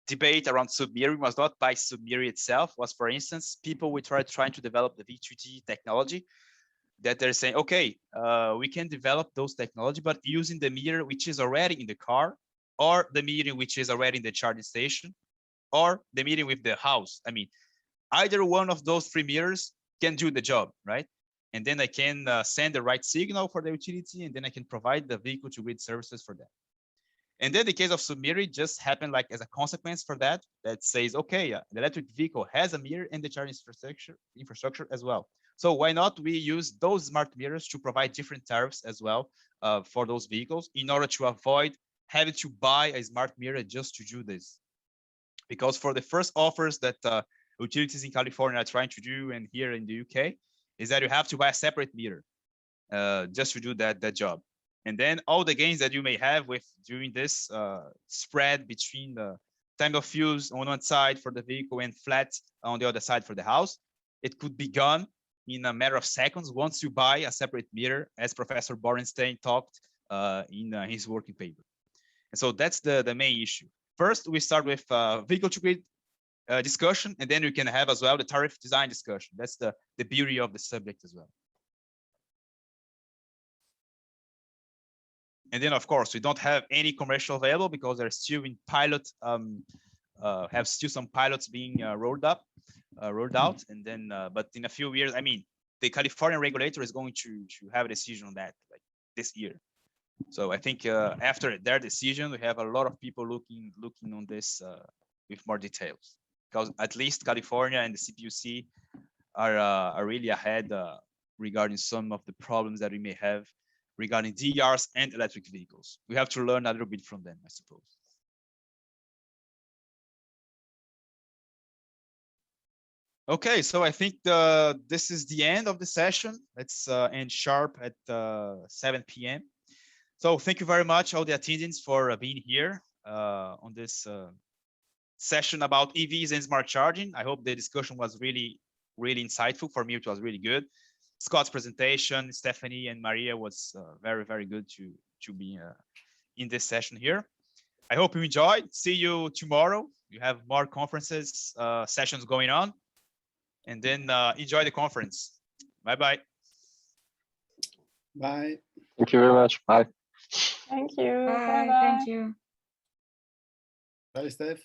debate around submetering was not by submetering itself, was, for instance, people we trying to develop the V2G technology, that they're saying, okay, we can develop those technology, but using the meter which is already in the car, or the meter which is already in the charging station, or the meter with the house. I mean, either one of those three meters can do the job, right? And then I can send the right signal for the utility, and then I can provide the vehicle to grid services for that. And then the case of submetering just happened like as a consequence for that, that says, okay, the electric vehicle has a meter and the charging infrastructure as well. So why not we use those smart meters to provide different tariffs as well for those vehicles in order to avoid having to buy a smart meter just to do this. Because for the first offers that utilities in California are trying to do, and here in the UK, is that you have to buy a separate meter just to do that job. And then all the gains that you may have with doing this spread between the time of use on one side for the vehicle and flat on the other side for the house, it could be gone in a matter of seconds once you buy a separate meter, as Professor Borenstein talked in his working paper. And so that's the main issue. First, we start with vehicle to grid discussion, and then we can have as well the tariff design discussion. That's the beauty of the subject as well. And then, of course, we don't have any commercial available because they're still in pilot, have still some pilots being rolled out. And then, but in a few years, I mean, the California regulator is going to have a decision on that like this year. So I think after their decision, we have a lot of people looking on this with more details, because at least California and the CPUC are really ahead regarding some of the problems that we may have regarding DRs and electric vehicles. We have to learn a little bit from them, I suppose. Okay, so I think this is the end of the session. Let's end sharp at 7 p.m. So thank you very much, all the attendants, for being here on this session about EVs and smart charging. I hope the discussion was really insightful. For me, it was really good. Scott's presentation, Stefanie and Maria was very good to be in this session here. I hope you enjoyed. See you tomorrow. You have more conferences, sessions going on. And then enjoy the conference. Bye-bye. Bye. Thank you very much. Bye. Thank you. Bye. Bye-bye. Thank you. Bye, Steph.